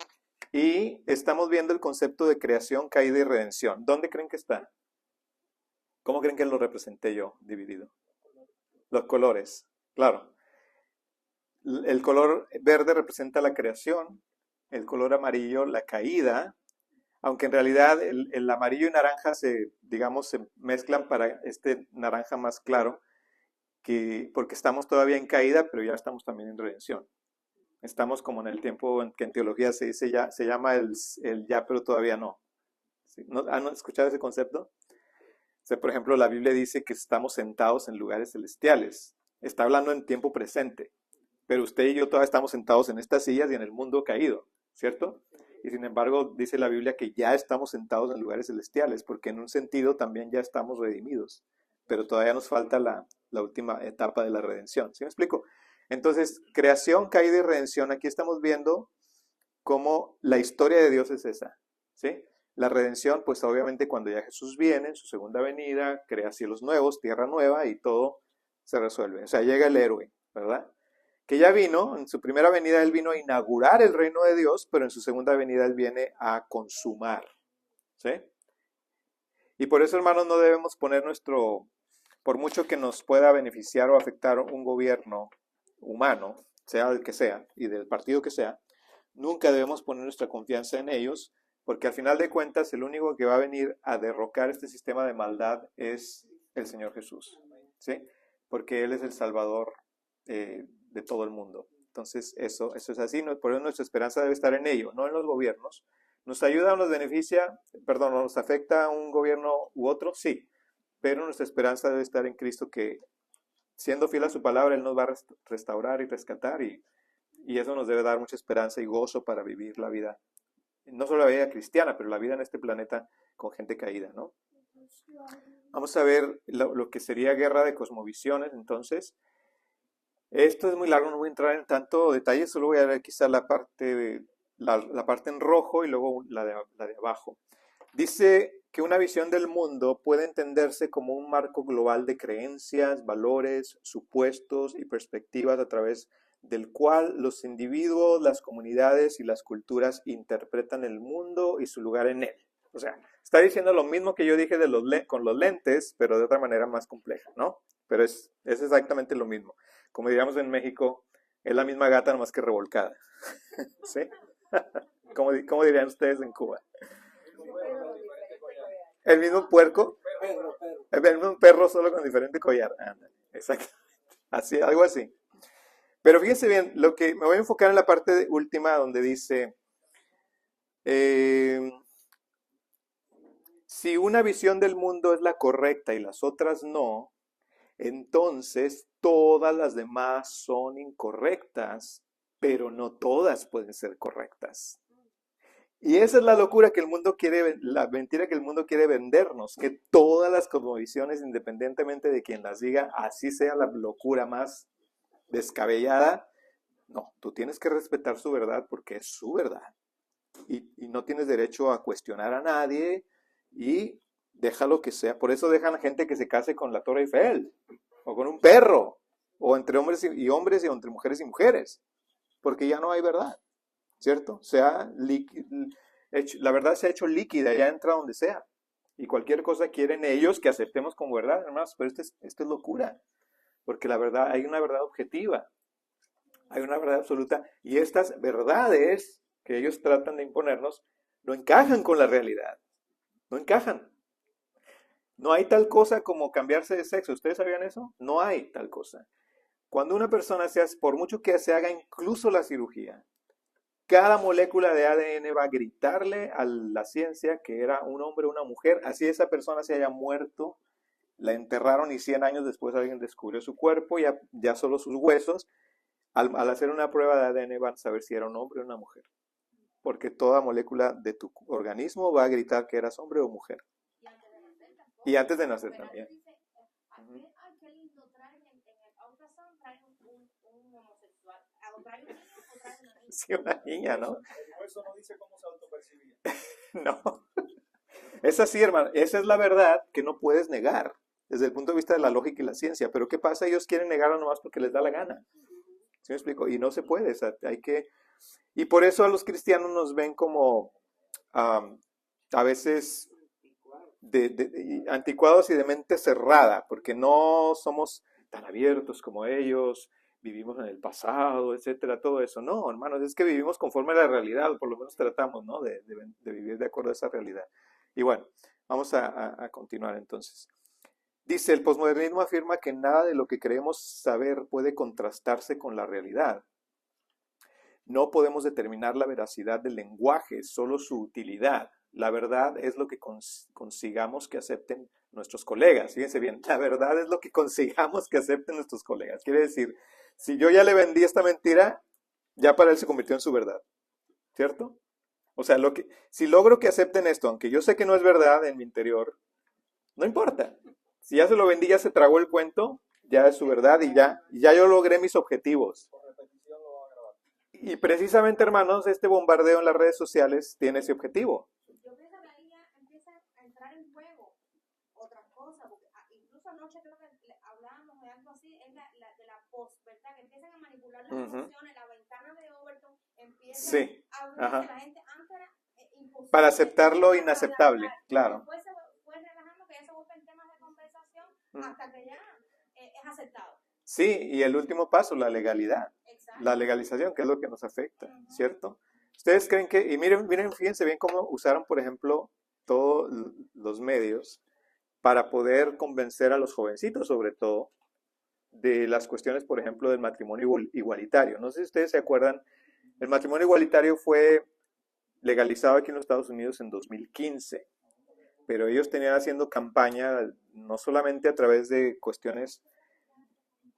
Y estamos viendo el concepto de creación, caída y redención. ¿Dónde creen que está? ¿Cómo creen que lo representé yo, dividido? Los colores, claro. El color verde representa la creación, el color amarillo la caída, aunque en realidad el amarillo y naranja se mezclan para este naranja más claro, porque estamos todavía en caída, pero ya estamos también en redención. Estamos como en el tiempo en que en teología se dice ya, se llama el ya, pero todavía no. ¿Sí? ¿Han escuchado ese concepto? O sea, por ejemplo, la Biblia dice que estamos sentados en lugares celestiales. Está hablando en tiempo presente. Pero usted y yo todavía estamos sentados en estas sillas y en el mundo caído, ¿cierto? Y sin embargo, dice la Biblia que ya estamos sentados en lugares celestiales, porque en un sentido también ya estamos redimidos. Pero todavía nos falta la última etapa de la redención. ¿Sí me explico? Entonces, creación, caída y redención, aquí estamos viendo cómo la historia de Dios es esa, ¿sí? La redención, pues obviamente cuando ya Jesús viene en su segunda venida, crea cielos nuevos, tierra nueva y todo se resuelve. O sea, llega el héroe, ¿verdad? Que ya vino, en su primera venida Él vino a inaugurar el reino de Dios, pero en su segunda venida Él viene a consumar, ¿sí? Y por eso, hermanos, no debemos poner por mucho que nos pueda beneficiar o afectar un gobierno humano, sea el que sea, y del partido que sea, nunca debemos poner nuestra confianza en ellos, Porque al final de cuentas, el único que va a venir a derrocar este sistema de maldad es el Señor Jesús, ¿sí? Porque Él es el Salvador de todo el mundo. Entonces, eso es así. Por eso nuestra esperanza debe estar en ello, no en los gobiernos. ¿Nos ayuda o nos beneficia? Perdón, ¿nos afecta un gobierno u otro? Sí. Pero nuestra esperanza debe estar en Cristo, que siendo fiel a su palabra, Él nos va a restaurar y rescatar. Y eso nos debe dar mucha esperanza y gozo para vivir la vida. No solo la vida cristiana, pero la vida en este planeta con gente caída, ¿no? Vamos a ver lo que sería guerra de cosmovisiones, entonces. Esto es muy largo, no voy a entrar en tanto detalle, solo voy a ver quizá la parte, la parte en rojo y luego la de abajo. Dice que una visión del mundo puede entenderse como un marco global de creencias, valores, supuestos y perspectivas a través del cual los individuos, las comunidades y las culturas interpretan el mundo y su lugar en él. O sea, está diciendo lo mismo que yo dije con los lentes, pero de otra manera más compleja, ¿no? Pero es exactamente lo mismo. Como diríamos en México, es la misma gata, nomás que revolcada. ¿Sí? ¿Cómo dirían ustedes en Cuba? ¿El mismo puerco? El mismo perro, solo con diferente collar. Exacto. Así, algo así. Pero fíjense bien, lo que me voy a enfocar en la parte última donde dice, si una visión del mundo es la correcta y las otras no, entonces todas las demás son incorrectas, pero no todas pueden ser correctas. Y esa es la locura que el mundo quiere, la mentira que el mundo quiere vendernos, que todas las cosmovisiones, independientemente de quien las diga, así sea la locura más descabellada, no, tú tienes que respetar su verdad porque es su verdad. Y no tienes derecho a cuestionar a nadie y déjalo que sea. Por eso dejan a gente que se case con la Torre Eiffel, o con un perro, o entre hombres y hombres, y entre mujeres y mujeres, porque ya no hay verdad, ¿cierto? La verdad se ha hecho líquida, ya entra donde sea. Y cualquier cosa quieren ellos que aceptemos como verdad, hermanos, pero esto es locura. Porque la verdad, hay una verdad objetiva, hay una verdad absoluta, y estas verdades que ellos tratan de imponernos no encajan con la realidad, no encajan. No hay tal cosa como cambiarse de sexo, ¿ustedes sabían eso? No hay tal cosa. Cuando una persona por mucho que se haga incluso la cirugía, cada molécula de ADN va a gritarle a la ciencia que era un hombre o una mujer, así esa persona se haya muerto, la enterraron y 100 años después alguien descubrió su cuerpo, ya solo sus huesos, al hacer una prueba de ADN van a saber si era un hombre o una mujer. Porque toda molécula de tu organismo va a gritar que eras hombre o mujer. Y antes de nacer también. Sí, una niña, ¿no? Eso no dice cómo se autopercibía. No. Es así, hermano. Esa es la verdad que no puedes negar desde el punto de vista de la lógica y la ciencia. Pero ¿qué pasa? Ellos quieren negarlo nomás porque les da la gana. ¿Sí me explico? Y no se puede. O sea, y por eso a los cristianos nos ven como a veces anticuados y de mente cerrada, porque no somos tan abiertos como ellos, vivimos en el pasado, etcétera, todo eso. No, hermanos, es que vivimos conforme a la realidad, o por lo menos tratamos, ¿no? de vivir de acuerdo a esa realidad. Y bueno, vamos a continuar entonces. Dice, el posmodernismo afirma que nada de lo que creemos saber puede contrastarse con la realidad. No podemos determinar la veracidad del lenguaje, solo su utilidad. La verdad es lo que consigamos que acepten nuestros colegas. Fíjense bien, la verdad es lo que consigamos que acepten nuestros colegas. Quiere decir, si yo ya le vendí esta mentira, ya para él se convirtió en su verdad. ¿Cierto? O sea, si logro que acepten esto, aunque yo sé que no es verdad en mi interior, no importa. Si ya se lo vendí, ya se tragó el cuento, ya es su verdad y ya yo logré mis objetivos. Y precisamente, hermanos, este bombardeo en las redes sociales tiene ese objetivo. Yo pienso que ahí ya empieza a entrar en juego otras cosas, porque incluso anoche creo que hablábamos de algo así, es de la post, ¿verdad? Que empiezan a manipular las emociones, la ventana de Overton empieza a abrirse, la gente antes era imposible. Para aceptar lo inaceptable, claro. Después se fue relajando, que ya se buscan temas de conversación hasta que ya es aceptado. Sí, y el último paso, la legalidad. La legalización, que es lo que nos afecta, ¿cierto? ¿Ustedes creen que, y miren, fíjense bien cómo usaron, por ejemplo, todos los medios para poder convencer a los jovencitos, sobre todo, de las cuestiones, por ejemplo, del matrimonio igualitario? No sé si ustedes se acuerdan, el matrimonio igualitario fue legalizado aquí en los Estados Unidos en 2015, pero ellos tenían haciendo campaña no solamente a través de cuestiones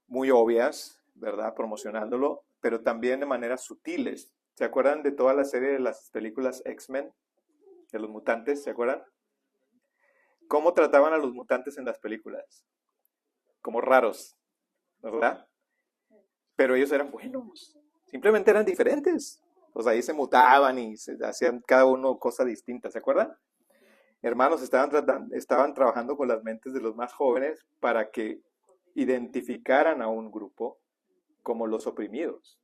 muy obvias, ¿verdad? Promocionándolo, pero también de maneras sutiles. ¿Se acuerdan de toda la serie de las películas X-Men? De los mutantes, ¿se acuerdan? ¿Cómo trataban a los mutantes en las películas? Como raros, ¿verdad? Pero ellos eran buenos. Simplemente eran diferentes. Pues ahí se mutaban y se hacían cada uno cosas distintas, ¿se acuerdan? Hermanos, estaban trabajando con las mentes de los más jóvenes para que identificaran a un grupo como los oprimidos.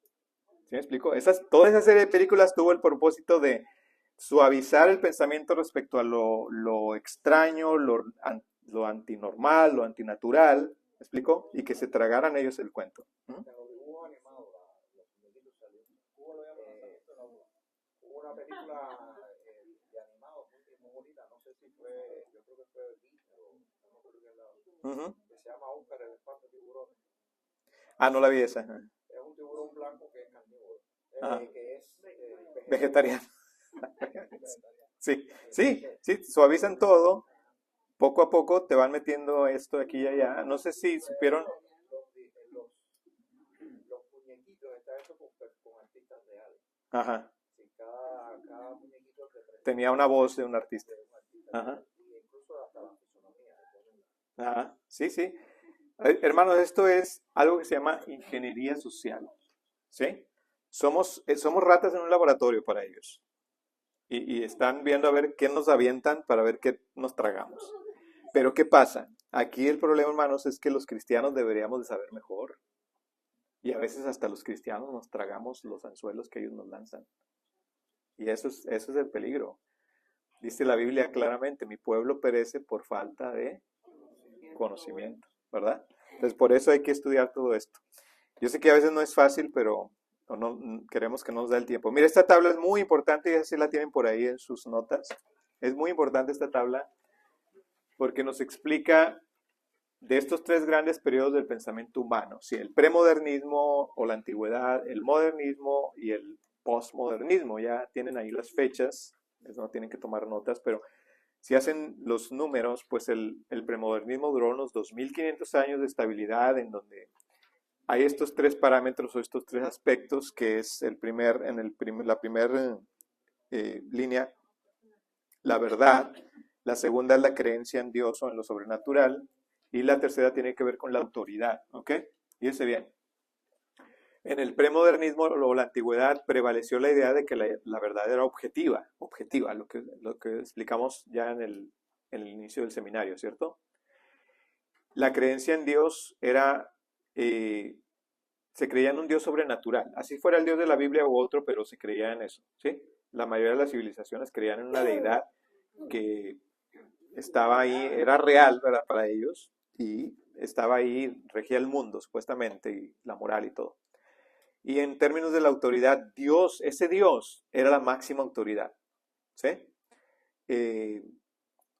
¿Sí me explico? Toda esa serie de películas tuvo el propósito de suavizar el pensamiento respecto a lo extraño, lo antinormal, lo antinatural, ¿me explico? Y que se tragaran ellos el cuento. Hubo una película de animados muy bonita, no sé si fue, yo creo que fue Disney o no creo que la, que se llama Oscar el espanto tiburón. Ah, no la vi esa. Es un tiburón blanco que es carnívoro, que es vegetariano. Sí, suavizan todo. Poco a poco te van metiendo esto aquí y allá. No sé si supieron. Los muñequitos están hechos con artistas reales. Ajá. Sí, cada muñequito tenía una voz de un artista. Ajá. Y incluso hasta la fisonomía. Ajá. Sí. Hermanos, esto es algo que se llama ingeniería social. ¿Sí? Somos ratas en un laboratorio para ellos. Y están viendo a ver qué nos avientan para ver qué nos tragamos. Pero ¿qué pasa? Aquí el problema, hermanos, es que los cristianos deberíamos de saber mejor. Y a veces hasta los cristianos nos tragamos los anzuelos que ellos nos lanzan. Y eso es el peligro. Dice la Biblia claramente, mi pueblo perece por falta de conocimiento, ¿verdad? Entonces por eso hay que estudiar todo esto. Yo sé que a veces no es fácil, pero no queremos que nos dé el tiempo. Mira, esta tabla es muy importante, y así la tienen por ahí en sus notas. Es muy importante esta tabla porque nos explica de estos tres grandes periodos del pensamiento humano, ¿sí? El premodernismo o la antigüedad, el modernismo y el postmodernismo. Ya tienen ahí las fechas, no tienen que tomar notas, pero si hacen los números, pues el premodernismo duró unos 2500 años de estabilidad, en donde hay estos tres parámetros o estos tres aspectos, que es la primera línea, la verdad, la segunda es la creencia en Dios o en lo sobrenatural, y la tercera tiene que ver con la autoridad, ¿ok? Fíjense bien. En el premodernismo o la antigüedad prevaleció la idea de que la verdad era objetiva, lo que explicamos ya en el inicio del seminario, ¿cierto? La creencia en Dios era, se creía en un Dios sobrenatural, así fuera el Dios de la Biblia u otro, pero se creía en eso, ¿sí? La mayoría de las civilizaciones creían en una deidad que estaba ahí, era real, ¿verdad? Para ellos, y estaba ahí, regía el mundo, supuestamente, y la moral y todo. Y en términos de la autoridad, Dios, ese Dios, era la máxima autoridad, ¿sí?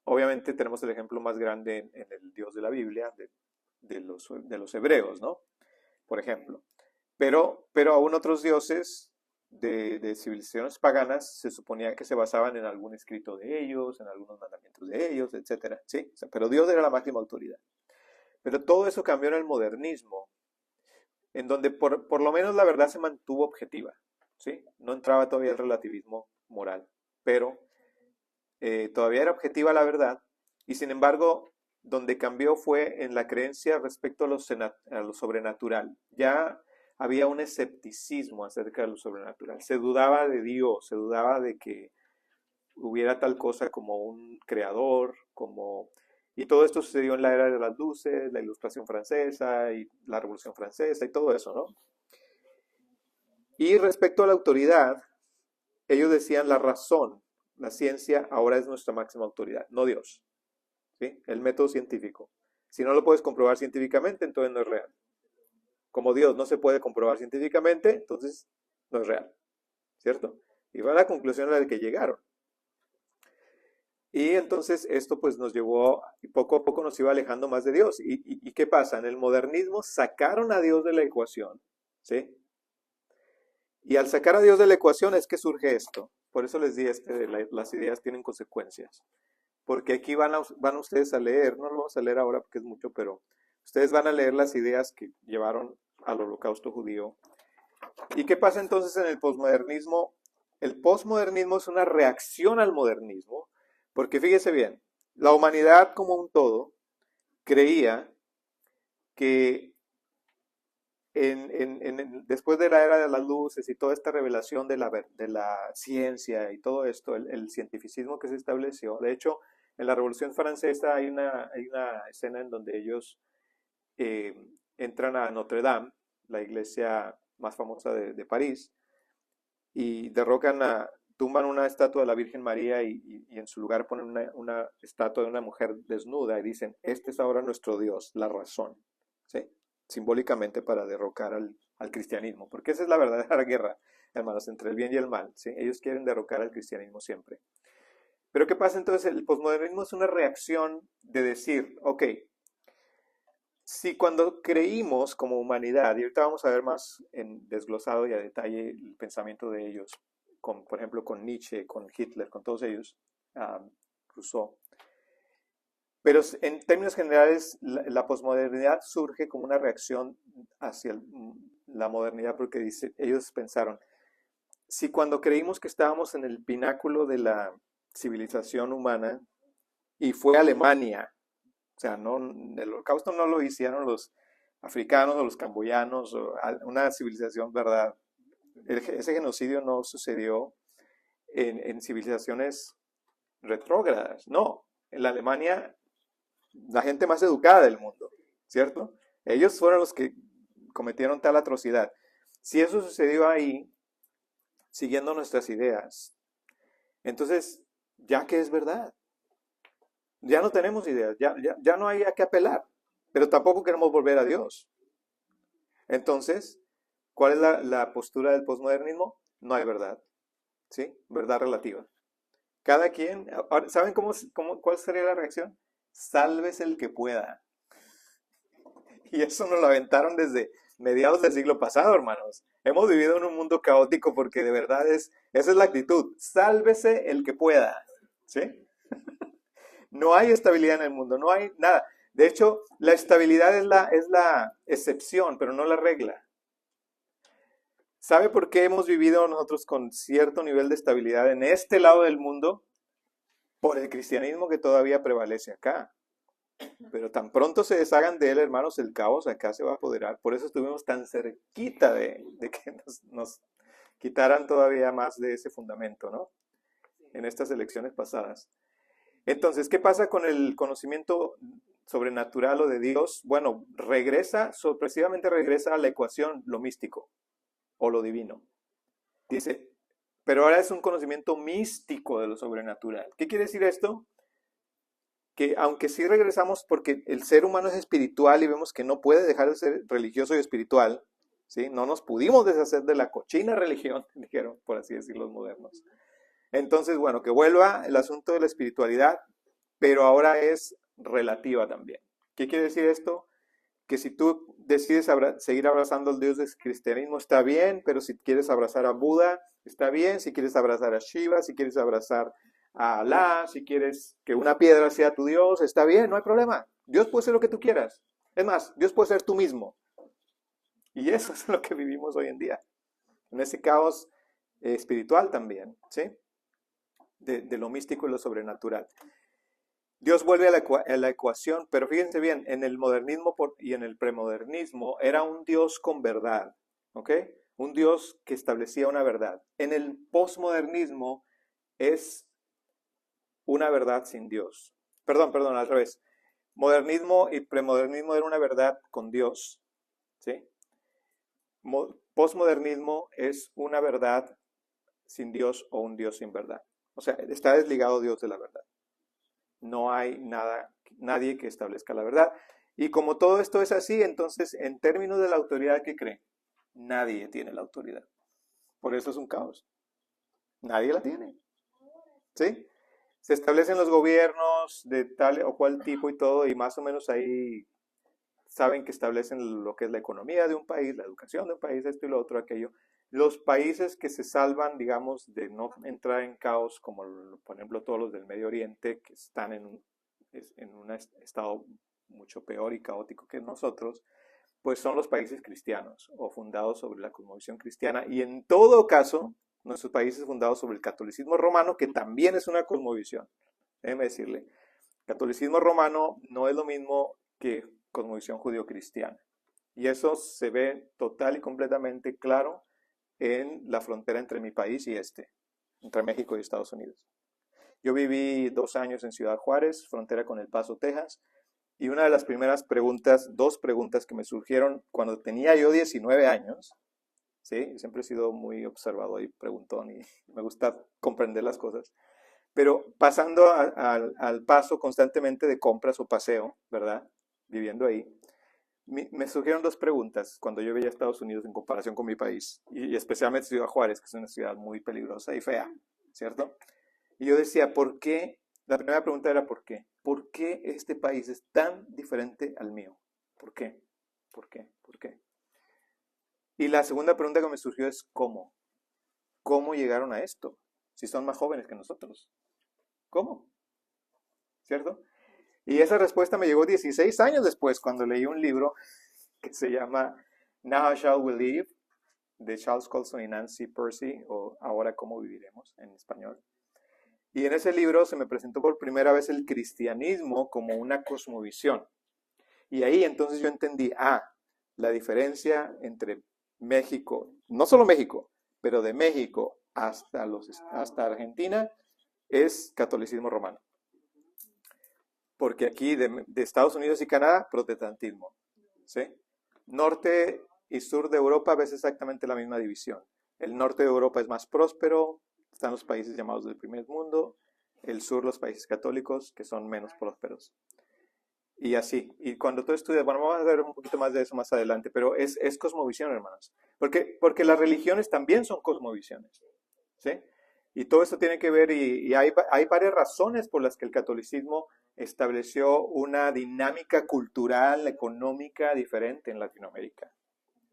Obviamente tenemos el ejemplo más grande en el Dios de la Biblia, de los hebreos, ¿no? Por ejemplo. Pero aún otros dioses de civilizaciones paganas se suponía que se basaban en algún escrito de ellos, en algunos mandamientos de ellos, etc. ¿Sí? O sea, pero Dios era la máxima autoridad. Pero todo eso cambió en el modernismo, en donde por lo menos la verdad se mantuvo objetiva, ¿sí? No entraba todavía el relativismo moral, pero todavía era objetiva la verdad, y sin embargo, donde cambió fue en la creencia respecto a lo sobrenatural. Ya había un escepticismo acerca de lo sobrenatural. Se dudaba de Dios, se dudaba de que hubiera tal cosa como un creador, y todo esto sucedió en la era de las luces, la Ilustración francesa y la Revolución francesa y todo eso, ¿no? Y respecto a la autoridad, ellos decían la razón, la ciencia ahora es nuestra máxima autoridad, no Dios, ¿sí? El método científico. Si no lo puedes comprobar científicamente, entonces no es real. Como Dios no se puede comprobar científicamente, entonces no es real, ¿cierto? Y fue la conclusión a la que llegaron. Y entonces esto pues nos llevó, y poco a poco nos iba alejando más de Dios. ¿Y qué pasa? En el modernismo sacaron a Dios de la ecuación, ¿sí? Y al sacar a Dios de la ecuación es que surge esto. Por eso les dije, las ideas tienen consecuencias. Porque aquí van ustedes a leer, no lo vamos a leer ahora porque es mucho, pero ustedes van a leer las ideas que llevaron al holocausto judío. ¿Y qué pasa entonces en el posmodernismo? El posmodernismo es una reacción al modernismo, porque fíjese bien, la humanidad como un todo creía que después de la era de las luces y toda esta revelación de la ciencia y todo esto, el cientificismo que se estableció, de hecho, en la Revolución Francesa hay una escena en donde ellos entran a Notre Dame, la iglesia más famosa de París, y tumban una estatua de la Virgen María y en su lugar ponen una estatua de una mujer desnuda y dicen, este es ahora nuestro Dios, la razón, ¿sí? Simbólicamente para derrocar al cristianismo, porque esa es la verdadera guerra, hermanos, entre el bien y el mal, ¿sí? Ellos quieren derrocar al cristianismo siempre. Pero ¿qué pasa entonces? El posmodernismo es una reacción de decir, ok, si cuando creímos como humanidad, y ahorita vamos a ver más en desglosado y a detalle el pensamiento de ellos, por ejemplo, con Nietzsche, con Hitler, con todos ellos, Rousseau. Pero en términos generales, la posmodernidad surge como una reacción hacia la modernidad, porque ellos pensaron, si cuando creímos que estábamos en el pináculo de la civilización humana, y fue Alemania, o sea, el holocausto no lo hicieron los africanos o los camboyanos, o una civilización, ¿verdad? Ese genocidio no sucedió en civilizaciones retrógradas, no. En la Alemania, la gente más educada del mundo, ¿cierto? Ellos fueron los que cometieron tal atrocidad. Si eso sucedió ahí, siguiendo nuestras ideas, entonces, ¿ya qué es verdad? Ya no tenemos ideas, ya no hay a qué apelar, pero tampoco queremos volver a Dios. Entonces, ¿cuál es la postura del posmodernismo? No hay verdad, ¿sí? Verdad relativa. Cada quien, ¿saben cuál sería la reacción? Sálvese el que pueda. Y eso nos lo aventaron desde mediados del siglo pasado, hermanos. Hemos vivido en un mundo caótico porque de verdad esa es la actitud. Sálvese el que pueda, ¿sí? No hay estabilidad en el mundo, no hay nada. De hecho, la estabilidad es la excepción, pero no la regla. ¿Sabe por qué hemos vivido nosotros con cierto nivel de estabilidad en este lado del mundo? Por el cristianismo que todavía prevalece acá. Pero tan pronto se deshagan de él, hermanos, el caos acá se va a apoderar. Por eso estuvimos tan cerquita de que nos quitaran todavía más de ese fundamento, ¿no? En estas elecciones pasadas. Entonces, ¿qué pasa con el conocimiento sobrenatural o de Dios? Bueno, sorpresivamente regresa a la ecuación lo místico o lo divino. Dice, pero ahora es un conocimiento místico de lo sobrenatural. ¿Qué quiere decir esto? Que aunque sí regresamos porque el ser humano es espiritual y vemos que no puede dejar de ser religioso y espiritual, ¿sí? No nos pudimos deshacer de la cochina religión, dijeron, por así decir los modernos. Entonces, bueno, que vuelva el asunto de la espiritualidad, pero ahora es relativa también. ¿Qué quiere decir esto? Que si tú decides seguir abrazando al Dios del cristianismo, está bien, pero si quieres abrazar a Buda, está bien, si quieres abrazar a Shiva, si quieres abrazar a Alá, si quieres que una piedra sea tu Dios, está bien, no hay problema. Dios puede ser lo que tú quieras. Es más, Dios puede ser tú mismo. Y eso es lo que vivimos hoy en día. En ese caos espiritual también, ¿sí? De lo místico y lo sobrenatural. Dios vuelve a la ecuación, pero fíjense bien, en el modernismo y en el premodernismo era un Dios con verdad, ¿ok? Un Dios que establecía una verdad. En el posmodernismo es una verdad sin Dios. Perdón, al revés. Modernismo y premodernismo era una verdad con Dios, ¿sí? Posmodernismo es una verdad sin Dios o un Dios sin verdad. O sea, está desligado Dios de la verdad. No hay nadie que establezca la verdad. Y como todo esto es así, entonces, en términos de la autoridad que cree, nadie tiene la autoridad. Por eso es un caos. Nadie la tiene. ¿Sí? Se establecen los gobiernos de tal o cual tipo y todo, y más o menos ahí saben que establecen lo que es la economía de un país, la educación de un país, esto y lo otro, aquello. Los países que se salvan, digamos, de no entrar en caos, como por ejemplo todos los del Medio Oriente, que están en un estado mucho peor y caótico que nosotros, pues son los países cristianos o fundados sobre la cosmovisión cristiana. Y en todo caso, nuestros países fundados sobre el catolicismo romano, que también es una cosmovisión. Déjeme decirle, catolicismo romano no es lo mismo que cosmovisión judío-cristiana. Y eso se ve total y completamente claro en la frontera entre mi país y entre México y Estados Unidos. Yo viví 2 años en Ciudad Juárez, frontera con El Paso, Texas, y una de las primeras preguntas, 2 preguntas que me surgieron cuando tenía yo 19 años, ¿sí? Siempre he sido muy observador y preguntón y me gusta comprender las cosas. Pero pasando al paso constantemente de compras o paseo, ¿verdad? Viviendo ahí, me surgieron 2 preguntas cuando yo veía a Estados Unidos en comparación con mi país, y especialmente Ciudad Juárez, que es una ciudad muy peligrosa y fea, ¿cierto? Y yo decía, ¿por qué? La primera pregunta era ¿por qué? ¿Por qué este país es tan diferente al mío? ¿Por qué? ¿Por qué? ¿Por qué? Y la segunda pregunta que me surgió es ¿cómo? ¿Cómo llegaron a esto? Si son más jóvenes que nosotros. ¿Cómo? ¿Cierto? Y esa respuesta me llegó 16 años después, cuando leí un libro que se llama Now Shall We Live, de Charles Colson y Nancy Pearcey, o Ahora Cómo Viviremos en español. Y en ese libro se me presentó por primera vez el cristianismo como una cosmovisión. Y ahí entonces yo entendí, la diferencia entre México, no solo México, pero de México hasta Argentina, es catolicismo romano. Porque aquí de Estados Unidos y Canadá, protestantismo. ¿Sí? Norte y sur de Europa ves exactamente la misma división. El norte de Europa es más próspero, están los países llamados del primer mundo, el sur los países católicos que son menos prósperos. Y así. Y cuando tú estudias, bueno, vamos a ver un poquito más de eso más adelante, pero es cosmovisión, hermanos. Porque las religiones también son cosmovisiones. ¿Sí? Y todo esto tiene que ver, y hay varias razones por las que el catolicismo estableció una dinámica cultural, económica diferente en Latinoamérica.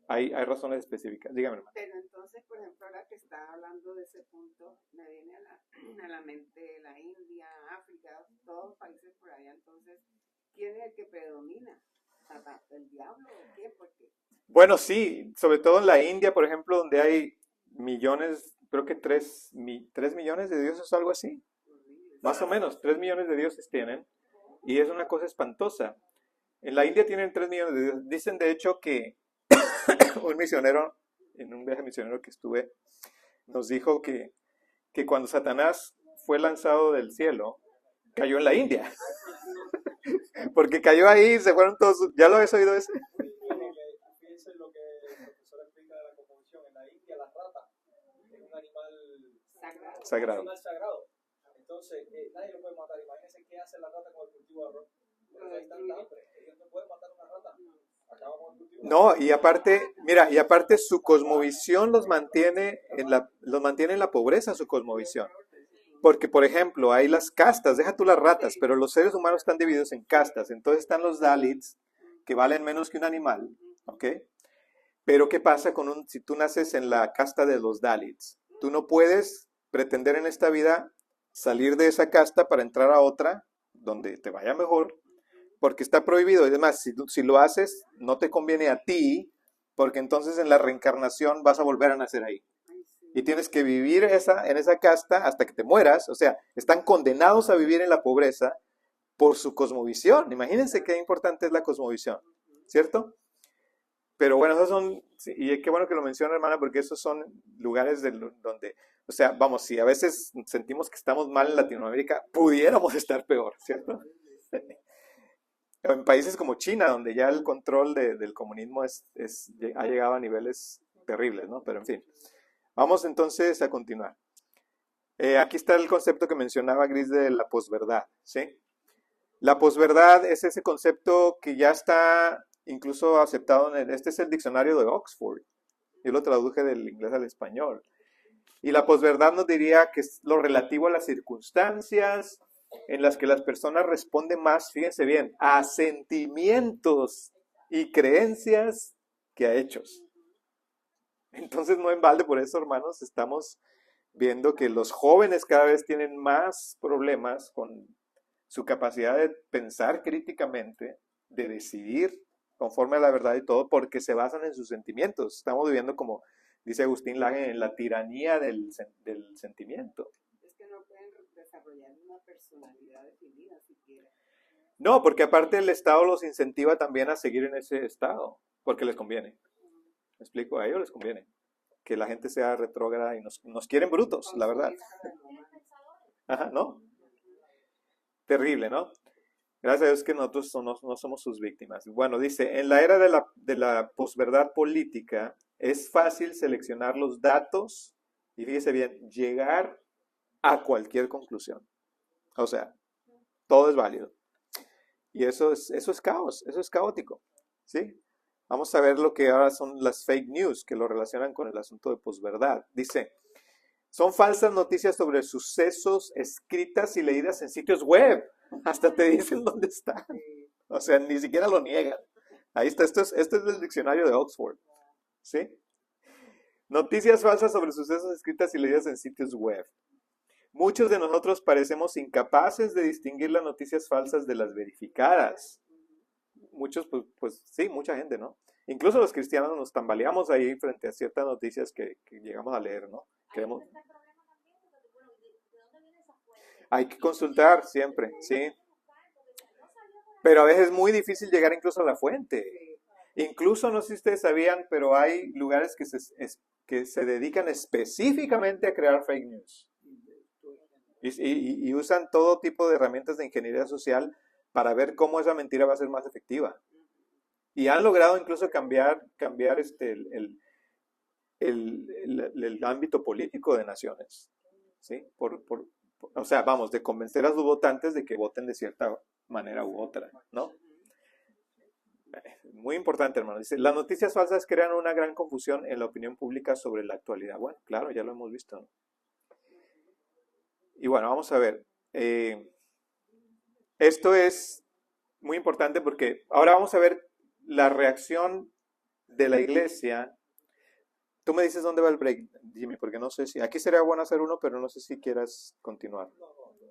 Hay razones específicas. Dígame, hermano. Pero entonces, por ejemplo, ahora que está hablando de ese punto, me viene a la mente la India, África, todos los países por allá. Entonces, ¿quién es el que predomina? ¿El diablo o qué? ¿Por qué? Bueno, sí, sobre todo en la India, por ejemplo, donde hay millones, creo que 3 millones de dioses o algo así. Más o menos, 3 millones de dioses tienen. Y es una cosa espantosa. En la India tienen 3 millones de dioses. Dicen, de hecho, que un misionero, en un viaje misionero que estuve, nos dijo que cuando Satanás fue lanzado del cielo, cayó en la India. Porque cayó ahí y se fueron todos. ¿Ya lo habéis oído ese? Fíjense lo que el profesor explica de la composición. En la India, la rata es un animal sagrado. Un animal sagrado. Entonces, nadie lo puede matar. Imagínense qué hace la rata con el cultivo de arroz. Porque hay tanta hambre. Ellos no pueden matar una rata. No, y aparte, mira, su cosmovisión los mantiene en la pobreza, su cosmovisión. Porque, por ejemplo, hay las castas, deja tú las ratas, pero los seres humanos están divididos en castas. Entonces están los Dalits, que valen menos que un animal, ¿ok? Pero ¿qué pasa si tú naces en la casta de los Dalits? Tú no puedes pretender en esta vida salir de esa casta para entrar a otra donde te vaya mejor, porque está prohibido. Y además, si lo haces, no te conviene a ti, porque entonces en la reencarnación vas a volver a nacer ahí. Y tienes que vivir en esa casta hasta que te mueras. O sea, están condenados a vivir en la pobreza por su cosmovisión. Imagínense qué importante es la cosmovisión, ¿cierto? Pero bueno, esos son, y qué bueno que lo menciona, hermana, porque esos son lugares donde, o sea, vamos, si a veces sentimos que estamos mal en Latinoamérica, pudiéramos estar peor, ¿cierto? En países como China, donde ya el control del comunismo ha llegado a niveles terribles, ¿no? Pero en fin. Vamos entonces a continuar. Aquí está el concepto que mencionaba Gris de la posverdad, ¿sí? La posverdad es ese concepto que ya está incluso aceptado este es el diccionario de Oxford. Yo lo traduje del inglés al español. Y la posverdad nos diría que es lo relativo a las circunstancias en las que las personas responden más, fíjense bien, a sentimientos y creencias que a hechos. Entonces no en balde, por eso, hermanos, estamos viendo que los jóvenes cada vez tienen más problemas con su capacidad de pensar críticamente, de decidir conforme a la verdad y todo, porque se basan en sus sentimientos. Estamos viviendo, como dice Agustín Laje, en la tiranía del sentimiento. Es que no pueden desarrollar una personalidad definida siquiera. No, porque aparte el Estado los incentiva también a seguir en ese estado, porque les conviene. ¿Me explico? A ellos les conviene que la gente sea retrógrada y nos quieren brutos, la verdad. Ajá, ¿no? Terrible, ¿no? Gracias a Dios que nosotros no somos sus víctimas. Bueno, dice, en la era de la posverdad política es fácil seleccionar los datos y fíjese bien, llegar a cualquier conclusión. O sea, todo es válido. Y eso es caos, eso es caótico, ¿sí? Vamos a ver lo que ahora son las fake news, que lo relacionan con el asunto de posverdad. Dice, son falsas noticias sobre sucesos escritas y leídas en sitios web. Hasta te dicen dónde están. O sea, ni siquiera lo niegan. Ahí está, esto es del diccionario de Oxford, ¿sí? Noticias falsas sobre sucesos escritas y leídas en sitios web. Muchos de nosotros parecemos incapaces de distinguir las noticias falsas de las verificadas. Muchos, pues sí, mucha gente, ¿no? Incluso los cristianos nos tambaleamos ahí frente a ciertas noticias que llegamos a leer, ¿no? Queremos... Hay que consultar siempre, sí. Pero a veces es muy difícil llegar incluso a la fuente. Incluso, no sé si ustedes sabían, pero hay lugares que se dedican específicamente a crear fake news. Y usan todo tipo de herramientas de ingeniería social para ver cómo esa mentira va a ser más efectiva. Y han logrado incluso cambiar el ámbito político de naciones. ¿Sí? O sea, vamos, de convencer a sus votantes de que voten de cierta manera u otra, ¿no? Muy importante, hermano. Dice, las noticias falsas crean una gran confusión en la opinión pública sobre la actualidad. Bueno, claro, ya lo hemos visto, ¿no? Y bueno, vamos a ver. Esto es muy importante porque ahora vamos a ver la reacción de la iglesia. Tú me dices dónde va el break, Jimmy, porque no sé si... Aquí sería bueno hacer uno, pero no sé si quieras continuar.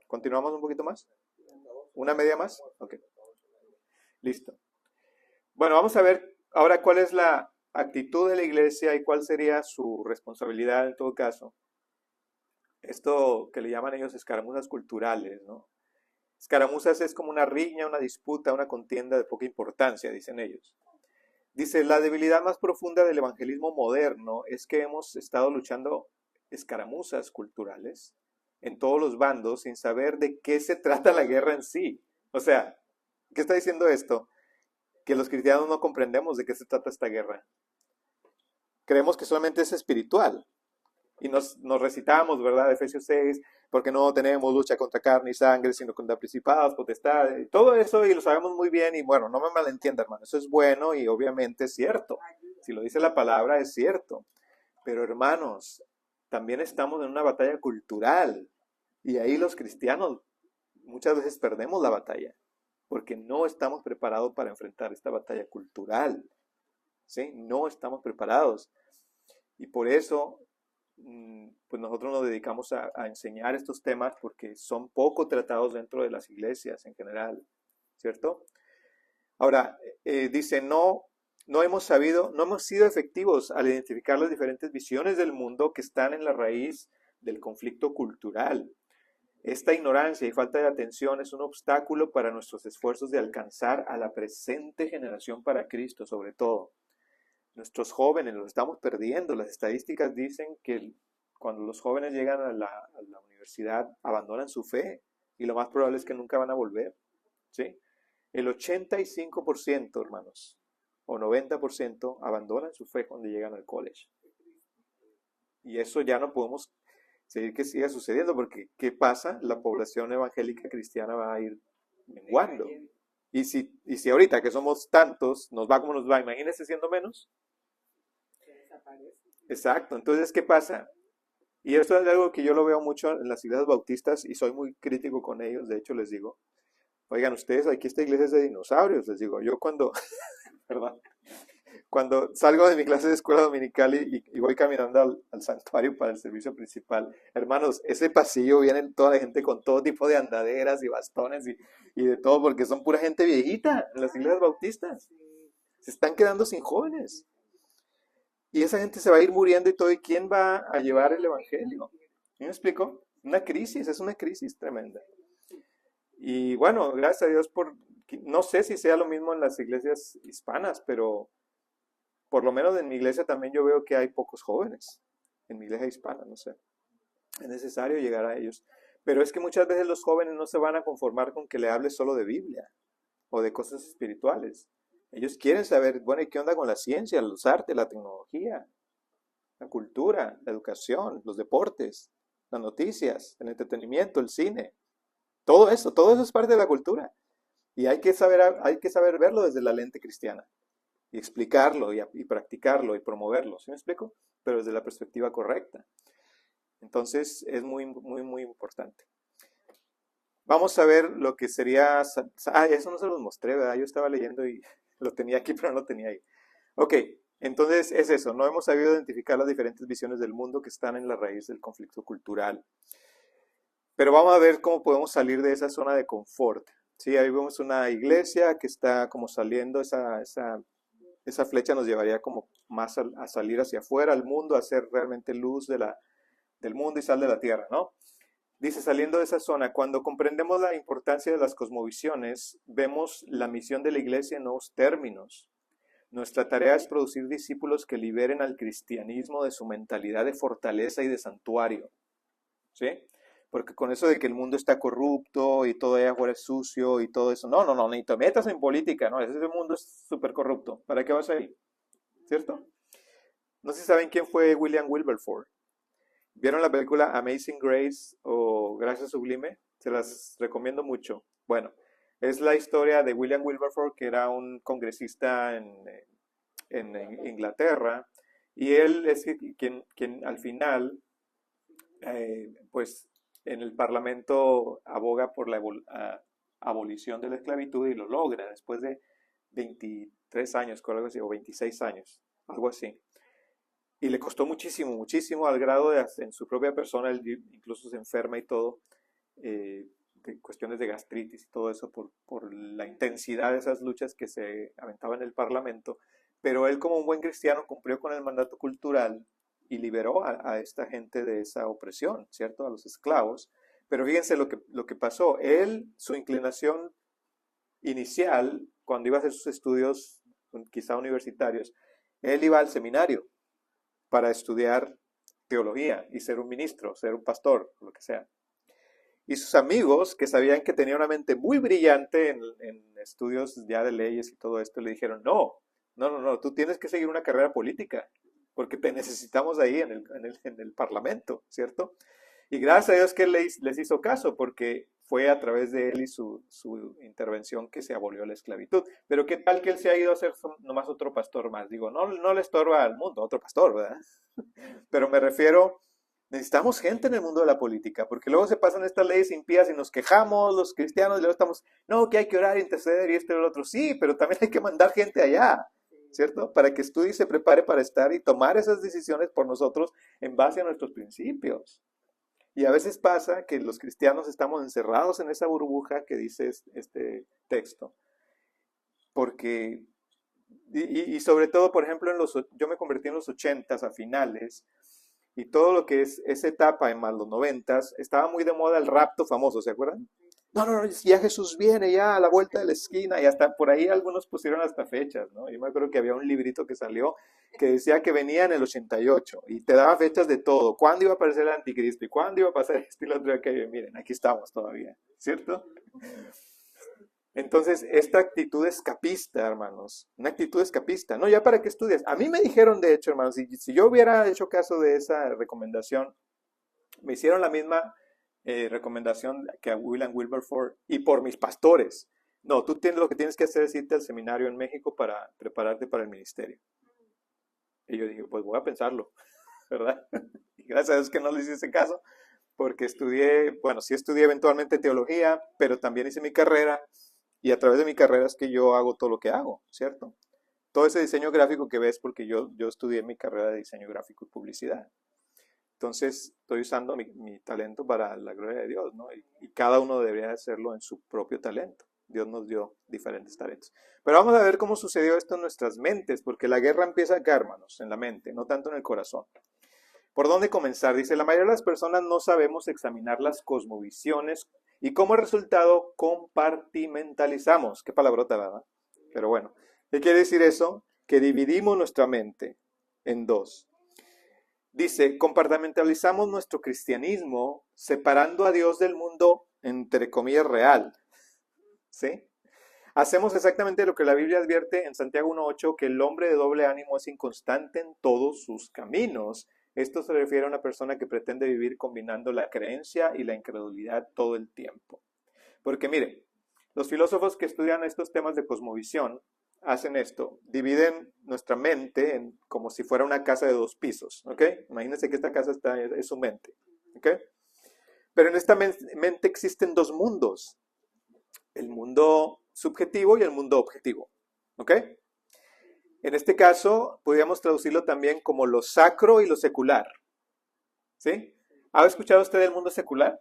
¿Continuamos un poquito más? ¿Una media más? Ok. Listo. Bueno, vamos a ver ahora cuál es la actitud de la iglesia y cuál sería su responsabilidad en todo caso. Esto que le llaman ellos escaramuzas culturales, ¿no? Escaramuzas es como una riña, una disputa, una contienda de poca importancia, dicen ellos. Dice, la debilidad más profunda del evangelismo moderno es que hemos estado luchando escaramuzas culturales en todos los bandos sin saber de qué se trata la guerra en sí. O sea, ¿qué está diciendo esto? Que los cristianos no comprendemos de qué se trata esta guerra. Creemos que solamente es espiritual. Y nos recitamos, ¿verdad? Efesios 6, porque no tenemos lucha contra carne y sangre, sino contra principados, potestades, todo eso, y lo sabemos muy bien, y bueno, no me malentienda, hermano, eso es bueno y obviamente es cierto. Si lo dice la palabra, es cierto. Pero hermanos, también estamos en una batalla cultural, y ahí los cristianos muchas veces perdemos la batalla, porque no estamos preparados para enfrentar esta batalla cultural, ¿sí? No estamos preparados. Y por eso pues nosotros nos dedicamos a enseñar estos temas porque son poco tratados dentro de las iglesias en general, ¿cierto? Ahora, dice, no hemos sido efectivos al identificar las diferentes visiones del mundo que están en la raíz del conflicto cultural. Esta ignorancia y falta de atención es un obstáculo para nuestros esfuerzos de alcanzar a la presente generación para Cristo, sobre todo. Nuestros jóvenes los estamos perdiendo. Las estadísticas dicen que cuando los jóvenes llegan a la universidad abandonan su fe y lo más probable es que nunca van a volver, ¿sí? El 85%, hermanos, o 90% abandonan su fe cuando llegan al college. Y eso ya no podemos seguir que siga sucediendo porque ¿qué pasa? La población evangélica cristiana va a ir menguando. Y si ahorita que somos tantos nos va como nos va, imagínense siendo menos. Exacto, entonces ¿qué pasa? Y esto es algo que yo lo veo mucho en las iglesias bautistas y soy muy crítico con ellos. De hecho, les digo, oigan, ustedes, aquí esta iglesia es de dinosaurios. Les digo, yo cuando, perdón, cuando salgo de mi clase de escuela dominical y voy caminando al santuario para el servicio principal, hermanos, ese pasillo viene toda la gente con todo tipo de andaderas y bastones y de todo, porque son pura gente viejita en las iglesias bautistas. Se están quedando sin jóvenes. Y esa gente se va a ir muriendo y todo. ¿Y quién va a llevar el evangelio? ¿Sí me explico? Una crisis, es una crisis tremenda. Y bueno, gracias a Dios no sé si sea lo mismo en las iglesias hispanas, pero por lo menos en mi iglesia también yo veo que hay pocos jóvenes. En mi iglesia hispana, no sé. Es necesario llegar a ellos. Pero es que muchas veces los jóvenes no se van a conformar con que le hables solo de Biblia o de cosas espirituales. Ellos quieren saber, bueno, ¿y qué onda con la ciencia, los artes, la tecnología, la cultura, la educación, los deportes, las noticias, el entretenimiento, el cine? Todo eso es parte de la cultura. Y hay que saber verlo desde la lente cristiana. Y explicarlo y practicarlo y promoverlo. ¿Sí me explico? Pero desde la perspectiva correcta. Entonces es muy, muy, muy importante. Vamos a ver lo que sería... eso no se los mostré, ¿verdad? Yo estaba leyendo y lo tenía aquí, pero no lo tenía ahí. Ok, entonces es eso. No hemos sabido identificar las diferentes visiones del mundo que están en la raíz del conflicto cultural. Pero vamos a ver cómo podemos salir de esa zona de confort. Sí, ahí vemos una iglesia que está como saliendo, esa flecha nos llevaría como más a salir hacia afuera, al mundo, a ser realmente luz del mundo y sal de la tierra, ¿no? Dice, saliendo de esa zona, cuando comprendemos la importancia de las cosmovisiones, vemos la misión de la iglesia en nuevos términos. Nuestra tarea es producir discípulos que liberen al cristianismo de su mentalidad de fortaleza y de santuario. ¿Sí? Porque con eso de que el mundo está corrupto y todo allá afuera es sucio y todo eso, no, ni te metas en política, no, ese mundo es súper corrupto. ¿Para qué vas a ir? ¿Cierto? No sé si saben quién fue William Wilberforce. ¿Vieron la película Amazing Grace o Gracia Sublime? Se las recomiendo mucho. Bueno, es la historia de William Wilberforce, que era un congresista en Inglaterra, y él es quien al final, pues en el Parlamento aboga por la abolición de la esclavitud y lo logra después de 23 años, algo así, o 26 años, algo así. Y le costó muchísimo, muchísimo, al grado de en su propia persona, él incluso se enferma y todo, de cuestiones de gastritis y todo eso, por la intensidad de esas luchas que se aventaban en el Parlamento. Pero él, como un buen cristiano, cumplió con el mandato cultural y liberó a esta gente de esa opresión, ¿cierto? A los esclavos. Pero fíjense lo que pasó. Él, su inclinación inicial, cuando iba a hacer sus estudios, quizá universitarios, él iba al seminario para estudiar teología y ser un ministro, ser un pastor, lo que sea. Y sus amigos, que sabían que tenía una mente muy brillante en estudios ya de leyes y todo esto, le dijeron, no, tú tienes que seguir una carrera política, porque te necesitamos ahí en el Parlamento, ¿cierto? Y gracias a Dios que él les hizo caso, porque fue a través de él y su intervención que se abolió la esclavitud. Pero qué tal que él se ha ido a ser nomás otro pastor más. Digo, no le estorba al mundo, otro pastor, ¿verdad? Pero me refiero, necesitamos gente en el mundo de la política, porque luego se pasan estas leyes impías y nos quejamos los cristianos, y luego estamos, no, que hay que orar, interceder y esto y lo otro. Sí, pero también hay que mandar gente allá, ¿cierto? Para que estudie y se prepare para estar y tomar esas decisiones por nosotros en base a nuestros principios. Y a veces pasa que los cristianos estamos encerrados en esa burbuja que dice este texto. Porque, y sobre todo, por ejemplo, yo me convertí en los 80s a finales, y todo lo que es esa etapa en más los 90s, estaba muy de moda el rapto famoso, ¿se acuerdan? No, ya Jesús viene ya a la vuelta de la esquina, y hasta por ahí algunos pusieron hasta fechas, ¿no? Yo me acuerdo que había un librito que salió que decía que venía en el 88 y te daba fechas de todo, cuándo iba a aparecer el anticristo y cuándo iba a pasar esto y lo otro, que miren, aquí estamos todavía, ¿cierto? Entonces, esta actitud escapista, hermanos, una actitud escapista, no, ya para qué estudias. A mí me dijeron, de hecho, hermanos, si yo hubiera hecho caso de esa recomendación, me hicieron la misma recomendación que a William Wilberforce y por mis pastores. No, tú lo que tienes que hacer es irte al seminario en México para prepararte para el ministerio. Y yo dije, pues voy a pensarlo, ¿verdad? Y gracias Gracias a Dios que no les hice caso, porque sí estudié eventualmente teología, pero también hice mi carrera, y a través de mi carrera es que yo hago todo lo que hago, ¿cierto? Todo ese diseño gráfico que ves, porque yo estudié mi carrera de diseño gráfico y publicidad. Entonces, estoy usando mi talento para la gloria de Dios, ¿no? Y cada uno debería hacerlo en su propio talento. Dios nos dio diferentes talentos. Pero vamos a ver cómo sucedió esto en nuestras mentes, porque la guerra empieza acá, hermanos, en la mente, no tanto en el corazón. ¿Por dónde comenzar? Dice, la mayoría de las personas no sabemos examinar las cosmovisiones y como resultado compartimentalizamos. Qué palabrota, ¿verdad? Pero bueno, ¿qué quiere decir eso? Que dividimos nuestra mente en dos. Dice, compartimentalizamos nuestro cristianismo separando a Dios del mundo, entre comillas, real. ¿Sí? Hacemos exactamente lo que la Biblia advierte en Santiago 1.8, que el hombre de doble ánimo es inconstante en todos sus caminos. Esto se refiere a una persona que pretende vivir combinando la creencia y la incredulidad todo el tiempo. Porque mire, los filósofos que estudian estos temas de cosmovisión hacen esto, dividen nuestra mente como si fuera una casa de 2 pisos, ¿ok? Imagínense que esta casa es su mente, ¿ok? Pero en esta mente existen 2 mundos, el mundo subjetivo y el mundo objetivo, ¿ok? En este caso, podríamos traducirlo también como lo sacro y lo secular, ¿sí? ¿Ha escuchado usted del mundo secular?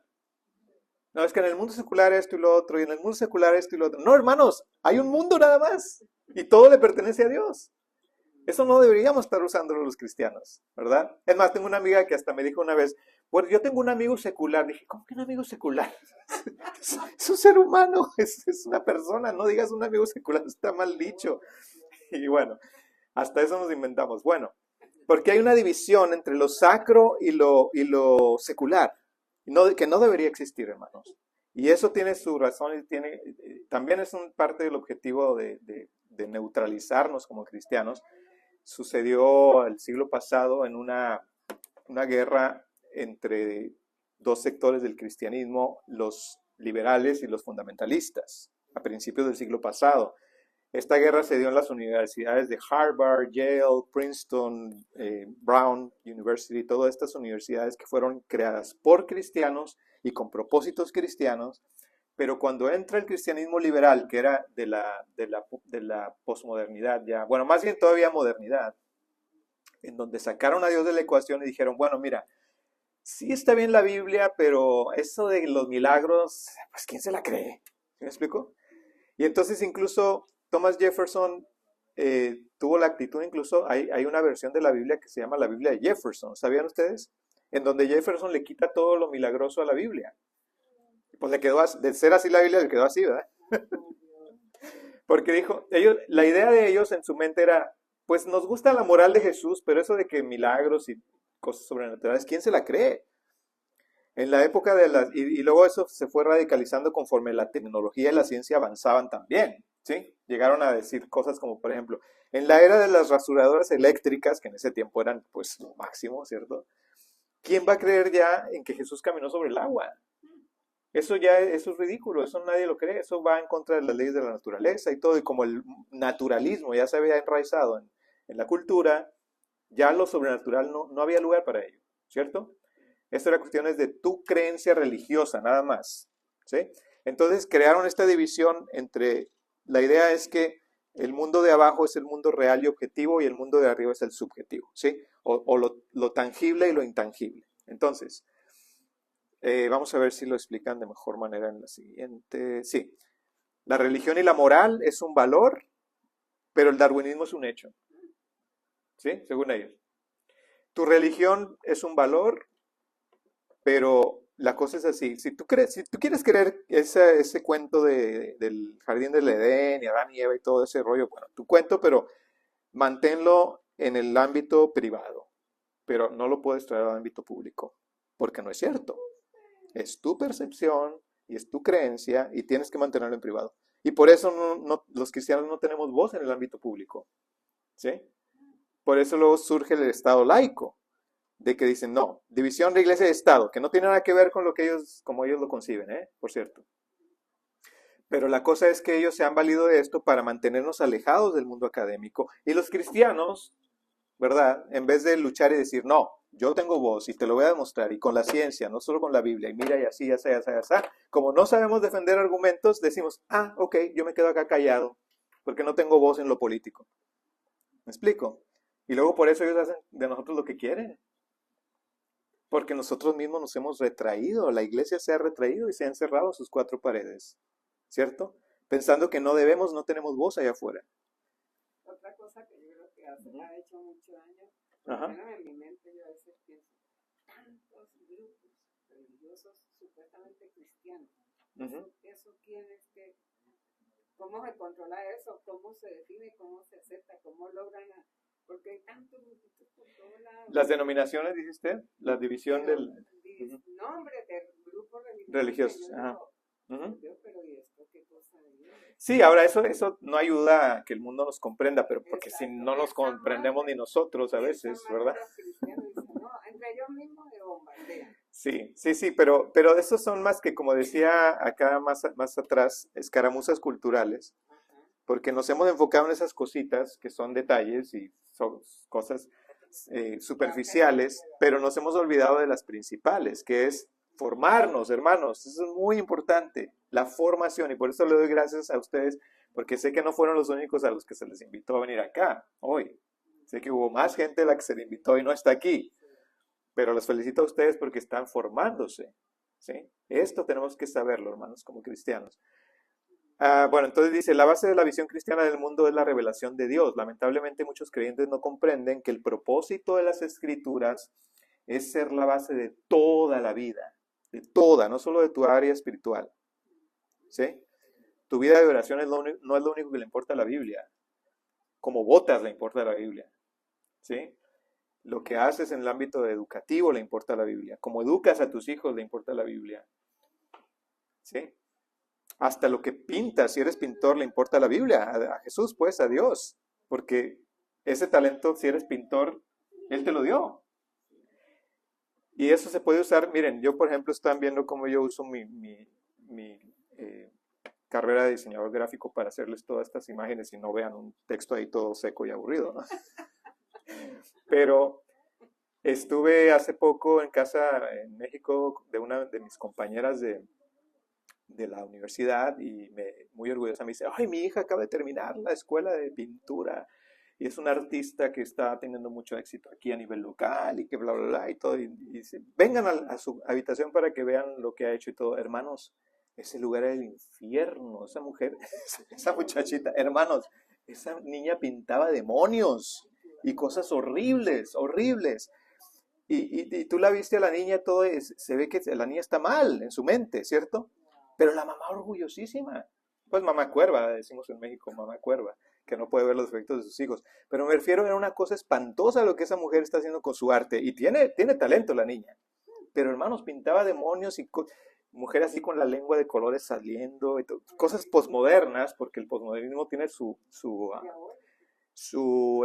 No, es que en el mundo secular esto y lo otro, y en el mundo secular esto y lo otro. No, hermanos, hay un mundo nada más, y todo le pertenece a Dios. Eso no deberíamos estar usándolo los cristianos, ¿verdad? Es más, tengo una amiga que hasta me dijo una vez, bueno, yo tengo un amigo secular. Dije, ¿cómo que un amigo secular? Es un ser humano, es una persona, no digas un amigo secular, está mal dicho. Y bueno, hasta eso nos inventamos. Bueno, porque hay una división entre lo sacro y lo secular, que no debería existir, hermanos. Y eso tiene su razón y también es parte del objetivo de neutralizarnos como cristianos. Sucedió el siglo pasado en una guerra entre 2 sectores del cristianismo, los liberales y los fundamentalistas, a principios del siglo pasado. Esta guerra se dio en las universidades de Harvard, Yale, Princeton, Brown University, todas estas universidades que fueron creadas por cristianos y con propósitos cristianos, pero cuando entra el cristianismo liberal, que era de la posmodernidad ya, bueno, más bien todavía modernidad, en donde sacaron a Dios de la ecuación y dijeron, bueno, mira, sí está bien la Biblia, pero eso de los milagros, pues ¿quién se la cree? ¿Sí me explico? Y entonces incluso Thomas Jefferson tuvo la actitud, incluso hay una versión de la Biblia que se llama la Biblia de Jefferson, ¿sabían ustedes? En donde Jefferson le quita todo lo milagroso a la Biblia. Pues le quedó, de ser así la Biblia, le quedó así, ¿verdad? Porque dijo, la idea de ellos en su mente era, pues nos gusta la moral de Jesús, pero eso de que milagros y cosas sobrenaturales, ¿quién se la cree? En la época y luego eso se fue radicalizando conforme la tecnología y la ciencia avanzaban también, ¿sí? Llegaron a decir cosas como, por ejemplo, en la era de las rasuradoras eléctricas, que en ese tiempo eran pues lo máximo, ¿cierto? ¿Quién va a creer ya en que Jesús caminó sobre el agua? Eso es ridículo, eso nadie lo cree, eso va en contra de las leyes de la naturaleza y todo, y como el naturalismo ya se había enraizado en la cultura, ya lo sobrenatural no había lugar para ello, ¿cierto? Esto era cuestiones de tu creencia religiosa, nada más, ¿sí? Entonces crearon esta división la idea es que el mundo de abajo es el mundo real y objetivo y el mundo de arriba es el subjetivo, ¿sí? O lo tangible y lo intangible. Entonces, vamos a ver si lo explican de mejor manera en la siguiente. Sí, la religión y la moral es un valor, pero el darwinismo es un hecho, ¿sí? Según ellos. Tu religión es un valor, pero la cosa es así. Si tú quieres creer ese cuento del jardín del Edén y Adán y Eva y todo ese rollo, bueno, tu cuento, pero manténlo en el ámbito privado, pero no lo puedes traer al ámbito público, porque no es cierto. Es tu percepción y es tu creencia y tienes que mantenerlo en privado. Y por eso los cristianos no tenemos voz en el ámbito público, ¿sí? Por eso luego surge el Estado laico, de que dicen, no, división de iglesia y Estado, que no tiene nada que ver con como ellos lo conciben, por cierto. Pero la cosa es que ellos se han valido de esto para mantenernos alejados del mundo académico. Y los cristianos, ¿verdad? En vez de luchar y decir, no, yo tengo voz y te lo voy a demostrar, y con la ciencia, no solo con la Biblia, y mira, y así, así, así, así. Como no sabemos defender argumentos, decimos, ok, yo me quedo acá callado, porque no tengo voz en lo político. ¿Me explico? Y luego por eso ellos hacen de nosotros lo que quieren. Porque nosotros mismos nos hemos retraído, la iglesia se ha retraído y se ha encerrado en sus cuatro paredes, ¿cierto? Pensando que no debemos, no tenemos voz allá afuera. Otra cosa que yo creo que ha hecho mucho daño, Ajá. bueno, en mi mente yo a veces pienso, tantos grupos religiosos supuestamente cristianos, eso quién es que, cómo se controla eso, cómo se define, cómo se acepta, cómo logran, porque hay tantos grupitos por todos lados. Las denominaciones, dice usted, la división Pero, del... nombres de grupos religiosos. Ajá. Pero ¿y esto qué cosa es? Sí, ahora eso no ayuda a que el mundo nos comprenda, pero porque si no nos comprendemos ni nosotros a veces, ¿verdad? No, entre ellos mismos se bombardean. Sí, pero esos son más que, como decía acá más atrás, escaramuzas culturales, porque nos hemos enfocado en esas cositas que son detalles y son cosas superficiales, pero nos hemos olvidado de las principales, que es formarnos, hermanos. Eso es muy importante, la formación, y por eso le doy gracias a ustedes, porque sé que no fueron los únicos a los que se les invitó a venir acá hoy. Sé que hubo más gente a la que se le invitó y no está aquí, pero los felicito a ustedes porque están formándose, ¿sí? Esto tenemos que saberlo, hermanos, como cristianos. Bueno, entonces dice, la base de la visión cristiana del mundo es la revelación de Dios. Lamentablemente muchos creyentes no comprenden que el propósito de las Escrituras es ser la base de toda la vida, de toda, no solo de tu área espiritual, ¿sí? Tu vida de oración no es lo único que le importa a la Biblia, como botas le importa a la Biblia, ¿sí? Lo que haces en el ámbito educativo le importa a la Biblia, como educas a tus hijos le importa a la Biblia, ¿sí? Hasta lo que pintas, si eres pintor, le importa a la Biblia, a Jesús, pues, a Dios, porque ese talento, si eres pintor, Él te lo dio. Y eso se puede usar, miren, yo por ejemplo están viendo cómo yo uso mi carrera de diseñador gráfico para hacerles todas estas imágenes y no vean un texto ahí todo seco y aburrido, ¿no? Pero estuve hace poco en casa en México de una de mis compañeras de la universidad y muy orgullosa me dice, ay, mi hija acaba de terminar la escuela de pintura y es una artista que está teniendo mucho éxito aquí a nivel local y que bla, bla, bla y todo. Y dice, vengan a su habitación para que vean lo que ha hecho y todo. Hermanos, ese lugar era el infierno. Esa mujer, esa muchachita, hermanos, esa niña pintaba demonios y cosas horribles, horribles. Y tú la viste a la niña, todo se ve que la niña está mal en su mente, ¿cierto? Pero la mamá orgullosísima. Pues mamá cuerva, decimos en México, mamá cuerva, que no puede ver los defectos de sus hijos. Pero me refiero a una cosa espantosa lo que esa mujer está haciendo con su arte. Y tiene talento la niña. Pero hermanos, pintaba demonios y mujer así con la lengua de colores saliendo. Y cosas posmodernas, porque el posmodernismo tiene su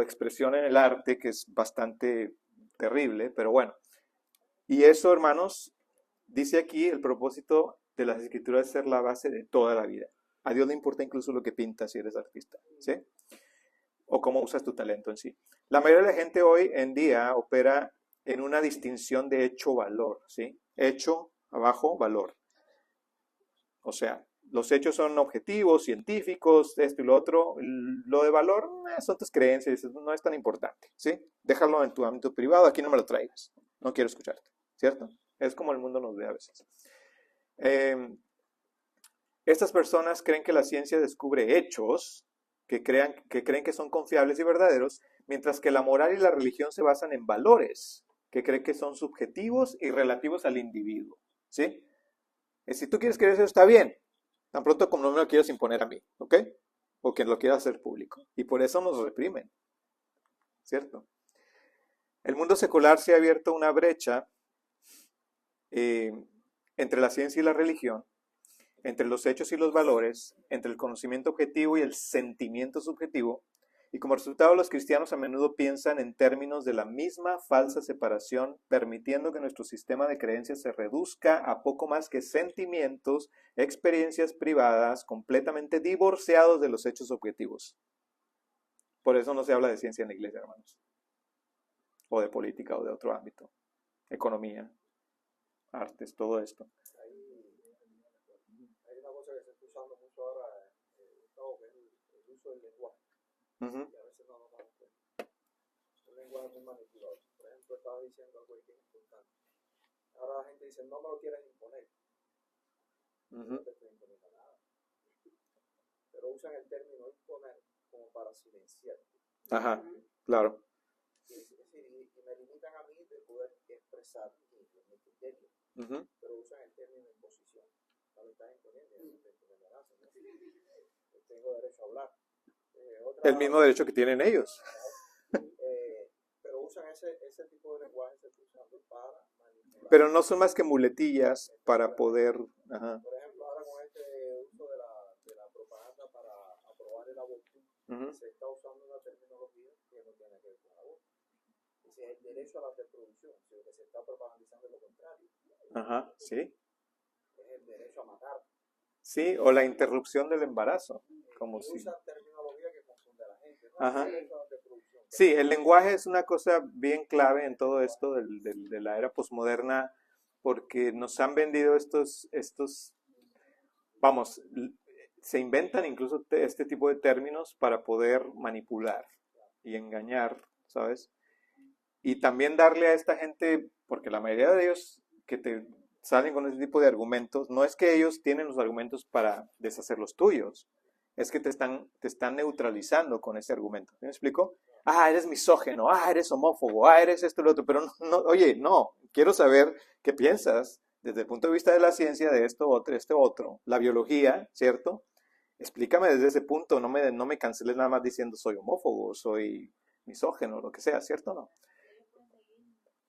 expresión en el arte, que es bastante terrible, pero bueno. Y eso, hermanos, dice aquí el propósito de las Escrituras es ser la base de toda la vida. A Dios le importa incluso lo que pintas si eres artista, ¿sí? O cómo usas tu talento en sí. La mayoría de la gente hoy en día opera en una distinción de hecho-valor, ¿sí? Hecho, abajo, valor. O sea, los hechos son objetivos, científicos, esto y lo otro. Lo de valor son tus creencias, no es tan importante, ¿sí? Déjalo en tu ámbito privado, aquí no me lo traigas. No quiero escucharte, ¿cierto? Es como el mundo nos ve a veces. Estas personas creen que la ciencia descubre hechos que creen que son confiables y verdaderos, mientras que la moral y la religión se basan en valores que creen que son subjetivos y relativos al individuo, ¿sí? Si tú quieres creer eso, está bien, tan pronto como no me lo quieras imponer a mí, ¿ok? O que lo quieras hacer público. Y por eso nos reprimen, ¿cierto? El mundo secular se ha abierto una brecha entre la ciencia y la religión, entre los hechos y los valores, entre el conocimiento objetivo y el sentimiento subjetivo, y como resultado los cristianos a menudo piensan en términos de la misma falsa separación, permitiendo que nuestro sistema de creencias se reduzca a poco más que sentimientos, experiencias privadas, completamente divorciados de los hechos objetivos. Por eso no se habla de ciencia en la iglesia, hermanos. o de política o de otro ámbito, economía, artes, todo esto. Hay una cosa que se está usando mucho ahora, Gustavo, que es el uso del lenguaje. Ujú. Que a veces no nos damos cuenta. Un lenguaje muy manipulado. Por ejemplo, estaba diciendo algo que es importante. Ahora la gente dice, no me lo quieras imponer. No te estoy imponiendo nada. Pero usan el término imponer como para silenciar. Ajá, claro. Y me limitan a mí de poder expresar mi criterio. Pero usan el término imposición. No lo están imponiendo, no te imponiendo nada. Tengo derecho a hablar. El mismo derecho que tienen ellos. Pero usan ese tipo de lenguaje, se está usando para manipular. Pero no son más que muletillas para poder... Ajá. Por ejemplo, ahora con este uso de la propaganda para aprobar el aborto, se está usando una terminología que no tiene que ver con el aborto. Ese es el derecho a la reproducción, sino que se está propagandizando lo contrario. Ajá, sí. Es el derecho a matar. Sí, o la interrupción del embarazo. Como si... Usa terminología que confunde a la gente, ¿no? Ajá. El derecho a la reproducción. Sí, el lenguaje es una cosa bien clave en todo esto de la era posmoderna, porque nos han vendido estos, vamos, se inventan incluso este tipo de términos para poder manipular y engañar, ¿sabes? Y también darle a esta gente, porque la mayoría de ellos que te salen con ese tipo de argumentos, no es que ellos tienen los argumentos para deshacer los tuyos, es que te están neutralizando con ese argumento. ¿Me explico? Ah, eres misógeno, ah, eres homófobo, ah, eres esto y lo otro, pero no, oye, no, quiero saber qué piensas desde el punto de vista de la ciencia de esto, otro, la biología, ¿cierto? Explícame desde ese punto, no me canceles nada más diciendo soy homófobo, soy misógeno, lo que sea, ¿cierto o no?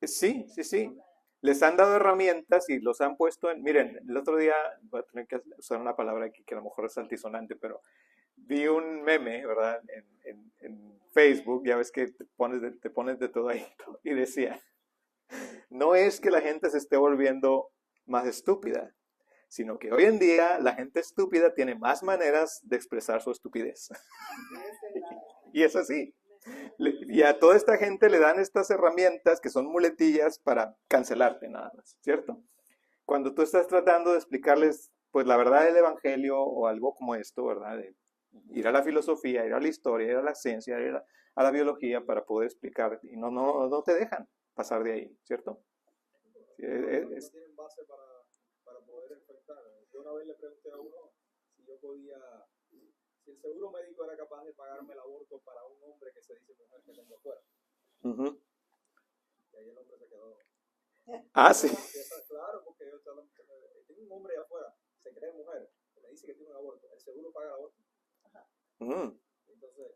Sí, sí, sí. Les han dado herramientas y los han puesto en... Miren, el otro día, voy a tener que usar una palabra aquí que a lo mejor es altisonante, pero vi un meme, ¿verdad? En Facebook, ya ves que te pones de todo ahí, y decía, no es que la gente se esté volviendo más estúpida, sino que hoy en día la gente estúpida tiene más maneras de expresar su estupidez. Y es así. Y a toda esta gente le dan estas herramientas que son muletillas para cancelarte nada más, ¿cierto? Cuando tú estás tratando de explicarles, pues la verdad del evangelio o algo como esto, ¿verdad? De ir a la filosofía, ir a la historia, ir a la ciencia, ir a la biología para poder explicar, y no te dejan pasar de ahí, ¿cierto? No tienen base para poder enfrentar. Yo una vez le pregunté a uno si yo podía... Si el seguro médico era capaz de pagarme el aborto para un hombre que se dice mujer que tengo afuera. Y ahí el hombre se quedó. Ah, sí. Claro, porque yo tengo un hombre allá afuera, se cree mujer, que me dice que tiene un aborto. El seguro paga el aborto. Entonces,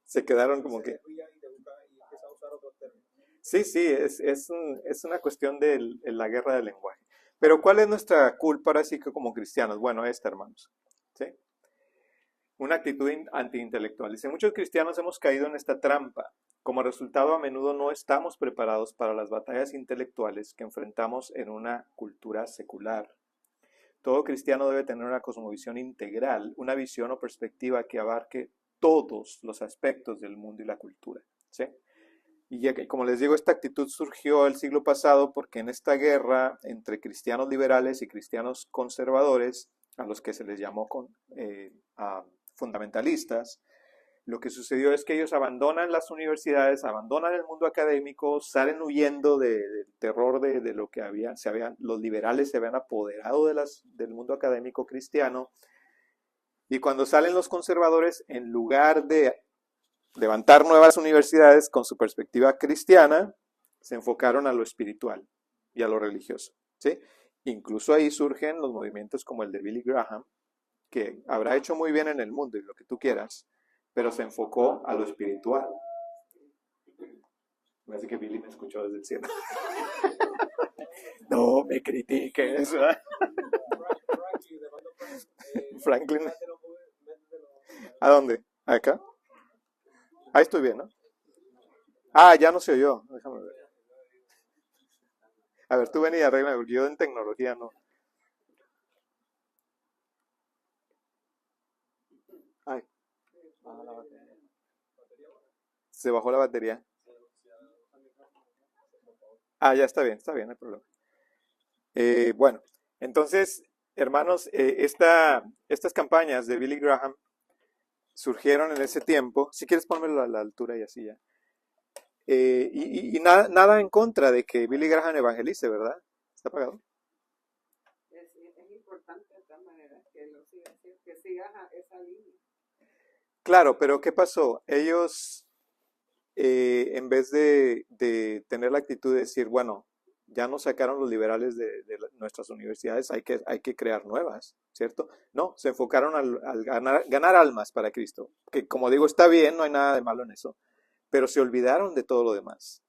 se quedaron como que... Y empieza a usar otros términos. Sí, sí, es una cuestión de la guerra del lenguaje. Pero ¿cuál es nuestra culpa ahora sí que como cristianos? Bueno, hermanos. ¿Sí? Una actitud antiintelectual. Dice, muchos cristianos hemos caído en esta trampa. Como resultado, a menudo no estamos preparados para las batallas intelectuales que enfrentamos en una cultura secular. Todo cristiano debe tener una cosmovisión integral, una visión o perspectiva que abarque todos los aspectos del mundo y la cultura. ¿Sí? Y ya que, como les digo, esta actitud surgió el siglo pasado porque en esta guerra entre cristianos liberales y cristianos conservadores, a los que se les llamó fundamentalistas, lo que sucedió es que ellos abandonan las universidades, abandonan el mundo académico, salen huyendo del terror de lo que los liberales se habían apoderado del mundo académico cristiano, y cuando salen los conservadores, en lugar de levantar nuevas universidades con su perspectiva cristiana, se enfocaron a lo espiritual y a lo religioso, ¿sí? Incluso ahí surgen los movimientos como el de Billy Graham, que habrá hecho muy bien en el mundo y lo que tú quieras, pero se enfocó a lo espiritual. Me hace que Billy me escuchó desde el cielo. No me critiques. Franklin. ¿A dónde? ¿Acá? Ahí estoy bien, ¿no? Ah, ya no se oyó. Déjame ver. A ver, tú ven y arregla, porque yo en tecnología no. Ay. Se bajó la batería. Ah, ya está bien, no hay problema. Bueno, entonces, hermanos, estas campañas de Billy Graham surgieron en ese tiempo. Si quieres ponérmelo a la altura y así ya. Y nada en contra de que Billy Graham evangelice, ¿verdad? ¿Está apagado? Es importante de todas maneras que sigas esa línea. Claro, pero ¿qué pasó? Ellos, en vez de tener la actitud de decir, bueno, ya nos sacaron los liberales de nuestras universidades, hay que crear nuevas, ¿cierto? No, se enfocaron al ganar almas para Cristo, que como digo, está bien, no hay nada de malo en eso, pero se olvidaron de todo lo demás.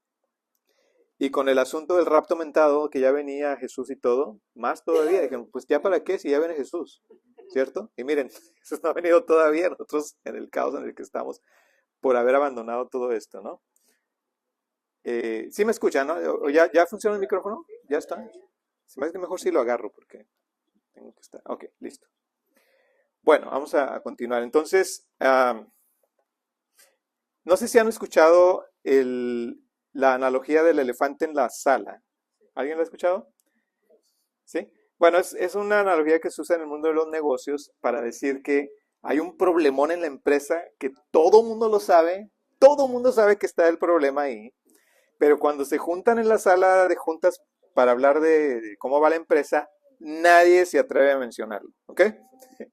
Y con el asunto del rapto mentado, que ya venía Jesús y todo, más todavía, dijeron, pues ya para qué si ya viene Jesús, ¿cierto? Y miren, Jesús no ha venido todavía, nosotros en el caos en el que estamos, por haber abandonado todo esto, ¿no? ¿Sí me escuchan, no? ¿O ya funciona el micrófono? ¿Ya está? Se me hace que mejor sí lo agarro porque tengo que estar. Ok, listo. Bueno, vamos a continuar. Entonces, no sé si han escuchado la analogía del elefante en la sala. ¿Alguien la ha escuchado? ¿Sí? Bueno, es una analogía que se usa en el mundo de los negocios para decir que hay un problemón en la empresa que todo mundo lo sabe, todo mundo sabe que está el problema ahí, pero cuando se juntan en la sala de juntas para hablar de cómo va la empresa, nadie se atreve a mencionarlo, ¿ok?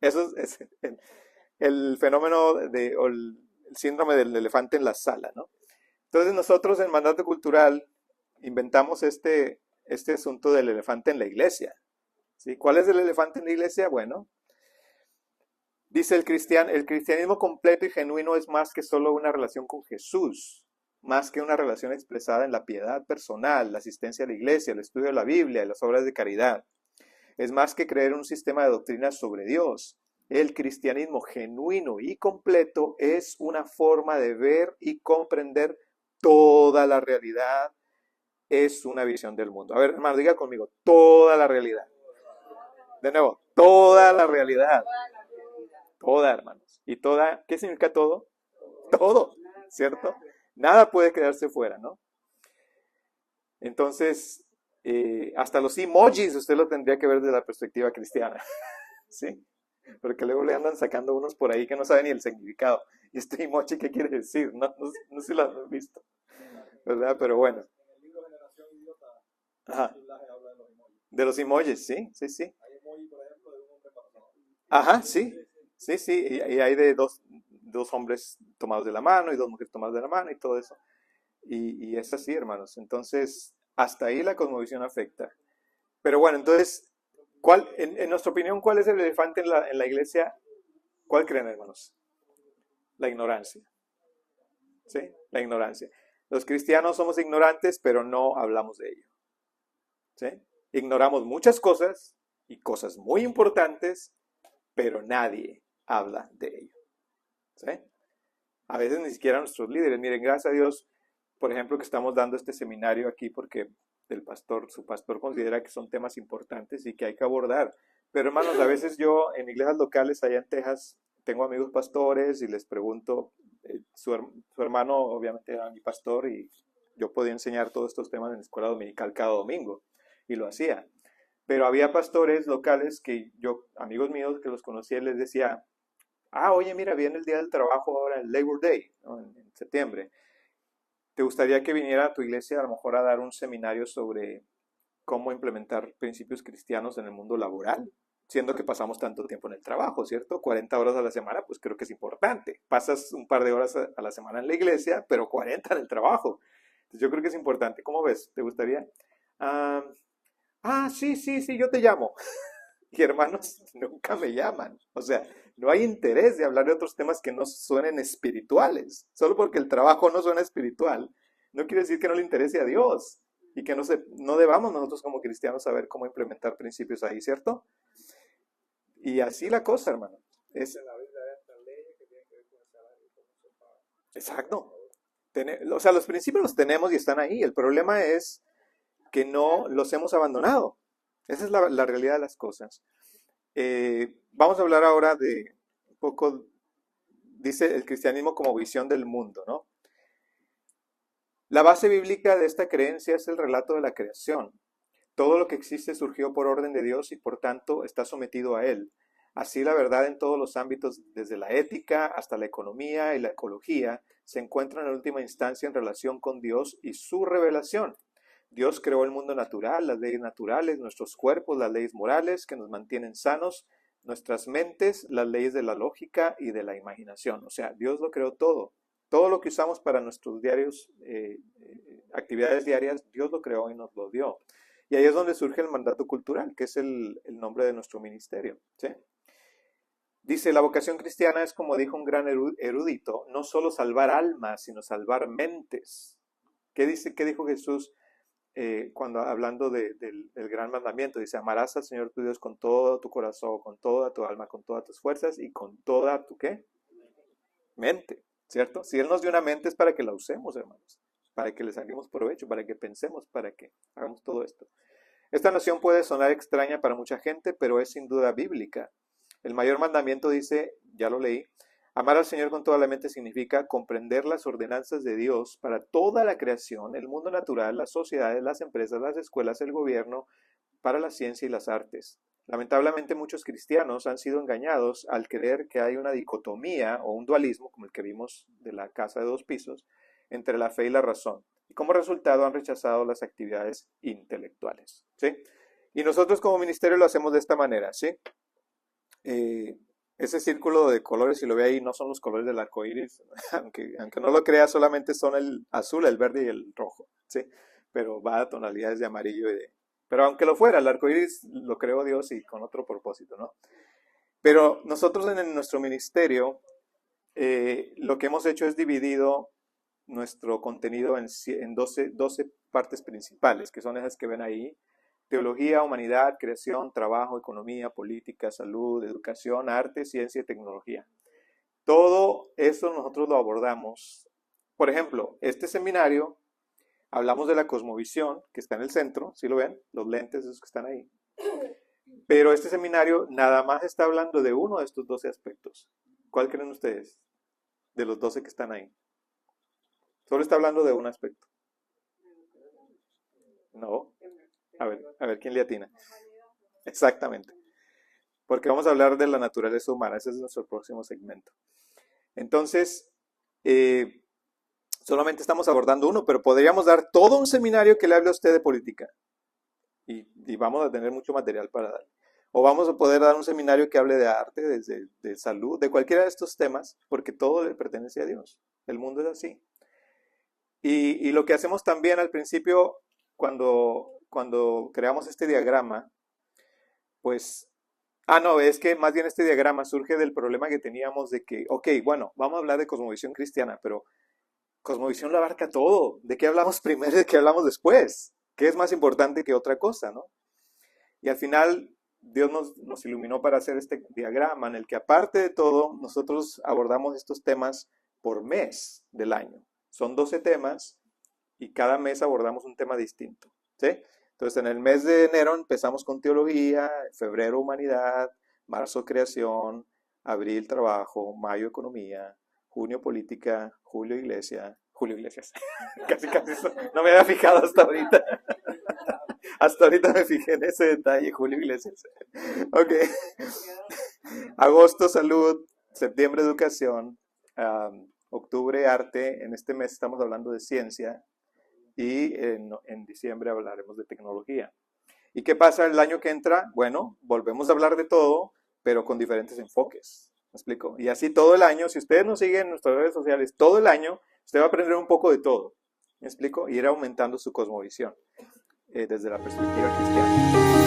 Eso es el fenómeno o el síndrome del elefante en la sala, ¿no? Entonces nosotros en Mandato Cultural inventamos este asunto del elefante en la iglesia, ¿sí? ¿Cuál es el elefante en la iglesia? Bueno, dice el cristianismo completo y genuino es más que solo una relación con Jesús, más que una relación expresada en la piedad personal, la asistencia a la iglesia, el estudio de la Biblia y las obras de caridad. Es más que creer un sistema de doctrinas sobre Dios. El cristianismo genuino y completo es una forma de ver y comprender toda la realidad. Es una visión del mundo. A ver, hermano, diga conmigo, toda la realidad. De nuevo, toda la realidad. Toda, hermanos. ¿Y toda? ¿Qué significa todo? Todo, ¿cierto? Nada puede quedarse fuera, ¿no? Entonces, hasta los emojis usted lo tendría que ver desde la perspectiva cristiana, ¿sí? Porque luego le andan sacando unos por ahí que no saben ni el significado. ¿Y este emoji qué quiere decir? No sé si lo han visto, ¿verdad? Pero bueno. En el libro Generación Idiota, Ajá. habla de los emojis. De los emojis, sí. Hay emoji, por ejemplo, de un hombre embarazado. Ajá, sí. Y hay de dos hombres tomados de la mano y dos mujeres tomadas de la mano y todo eso. Y es así, hermanos. Entonces, hasta ahí la cosmovisión afecta. Pero bueno, entonces, en nuestra opinión, ¿cuál es el elefante en la iglesia? ¿Cuál creen, hermanos? La ignorancia. ¿Sí? La ignorancia. Los cristianos somos ignorantes, pero no hablamos de ello. ¿Sí? Ignoramos muchas cosas y cosas muy importantes, pero nadie habla de ello. ¿Sí? A veces ni siquiera nuestros líderes. Miren, gracias a Dios, por ejemplo, que estamos dando este seminario aquí porque su pastor considera que son temas importantes y que hay que abordar. Pero hermanos, a veces yo en iglesias locales allá en Texas tengo amigos pastores y les pregunto, su hermano obviamente era mi pastor y yo podía enseñar todos estos temas en la escuela dominical cada domingo y lo hacía. Pero había pastores locales que amigos míos que los conocía, les decía, oye, mira, viene el Día del Trabajo ahora, el Labor Day, ¿no? En septiembre. ¿Te gustaría que viniera a tu iglesia a lo mejor a dar un seminario sobre cómo implementar principios cristianos en el mundo laboral? Siendo que pasamos tanto tiempo en el trabajo, ¿cierto? 40 horas a la semana, pues creo que es importante. Pasas un par de horas a la semana en la iglesia, pero 40 en el trabajo. Entonces yo creo que es importante. ¿Cómo ves? ¿Te gustaría? Sí, yo te llamo. Y hermanos, nunca me llaman. O sea, no hay interés de hablar de otros temas que no suenen espirituales. Solo porque el trabajo no suena espiritual, no quiere decir que no le interese a Dios y que no debamos nosotros como cristianos saber cómo implementar principios ahí, ¿cierto? Y así la cosa, hermano. En la Biblia hay estas leyes que tienen que ver con el salario y cómo se paga. Exacto. O sea, los principios los tenemos y están ahí. El problema es que no los hemos abandonado. Esa es la realidad de las cosas. Vamos a hablar ahora de un poco, dice el cristianismo como visión del mundo, ¿no? La base bíblica de esta creencia es el relato de la creación. Todo lo que existe surgió por orden de Dios y por tanto está sometido a Él. Así la verdad en todos los ámbitos, desde la ética hasta la economía y la ecología, se encuentran en última instancia en relación con Dios y su revelación. Dios creó el mundo natural, las leyes naturales, nuestros cuerpos, las leyes morales que nos mantienen sanos, nuestras mentes, las leyes de la lógica y de la imaginación. O sea, Dios lo creó todo. Todo lo que usamos para nuestros diarios, actividades diarias, Dios lo creó y nos lo dio. Y ahí es donde surge el mandato cultural, que es el nombre de nuestro ministerio, ¿sí? Dice, la vocación cristiana es, como dijo un gran erudito, no solo salvar almas, sino salvar mentes. ¿Qué dijo Jesús cuando hablando del gran mandamiento? Dice, amarás al Señor tu Dios con todo tu corazón, con toda tu alma, con todas tus fuerzas y con toda tu, ¿qué? Mente, ¿cierto? Si Él nos dio una mente es para que la usemos, hermanos, para que le saquemos provecho, para que pensemos, para que hagamos todo esto. Esta noción puede sonar extraña para mucha gente, pero es sin duda bíblica. El mayor mandamiento dice, ya lo leí, amar al Señor con toda la mente significa comprender las ordenanzas de Dios para toda la creación, el mundo natural, las sociedades, las empresas, las escuelas, el gobierno, para la ciencia y las artes. Lamentablemente muchos cristianos han sido engañados al creer que hay una dicotomía o un dualismo, como el que vimos de la casa de 2 pisos, entre la fe y la razón. Y como resultado han rechazado las actividades intelectuales, ¿sí? Y nosotros como ministerio lo hacemos de esta manera, ¿sí? Ese círculo de colores, si lo ve ahí, no son los colores del arco iris, aunque no lo crea, solamente son el azul, el verde y el rojo, ¿sí? Pero va a tonalidades de amarillo y de... Pero aunque lo fuera, el arco iris lo creó Dios y con otro propósito, ¿no? Pero nosotros en nuestro ministerio, lo que hemos hecho es dividido nuestro contenido en 12 partes principales, que son esas que ven ahí: teología, humanidad, creación, trabajo, economía, política, salud, educación, arte, ciencia y tecnología. Todo eso nosotros lo abordamos. Por ejemplo, este seminario, hablamos de la cosmovisión, que está en el centro, ¿sí lo ven? Los lentes esos que están ahí. Pero este seminario nada más está hablando de uno de estos 12 aspectos. ¿Cuál creen ustedes? De los 12 que están ahí. Solo está hablando de un aspecto. No. A ver, ¿quién le atina? Exactamente. Porque vamos a hablar de la naturaleza humana. Ese es nuestro próximo segmento. Entonces, solamente estamos abordando uno, pero podríamos dar todo un seminario que le hable a usted de política. Y vamos a tener mucho material para dar. O vamos a poder dar un seminario que hable de arte, de salud, de cualquiera de estos temas, porque todo le pertenece a Dios. El mundo es así. Y lo que hacemos también al principio, cuando creamos este diagrama, pues, es que más bien este diagrama surge del problema que teníamos de que, ok, bueno, vamos a hablar de cosmovisión cristiana, pero cosmovisión lo abarca todo. ¿De qué hablamos primero y de qué hablamos después? ¿Qué es más importante que otra cosa, no? Y al final, Dios nos iluminó para hacer este diagrama en el que, aparte de todo, nosotros abordamos estos temas por mes del año. Son 12 temas y cada mes abordamos un tema distinto, ¿sí? Entonces, en el mes de enero empezamos con teología, febrero humanidad, marzo creación, abril trabajo, mayo economía, junio política, julio iglesias. casi, no me había fijado hasta ahorita. Hasta ahorita me fijé en ese detalle, julio iglesias. Ok. Agosto salud, septiembre educación, octubre arte, en este mes estamos hablando de ciencia y en diciembre hablaremos de tecnología. ¿Y qué pasa el año que entra? Bueno, volvemos a hablar de todo, pero con diferentes enfoques. ¿Me explico? Y así todo el año, si ustedes nos siguen en nuestras redes sociales, todo el año usted va a aprender un poco de todo. ¿Me explico? Y ir aumentando su cosmovisión desde la perspectiva cristiana.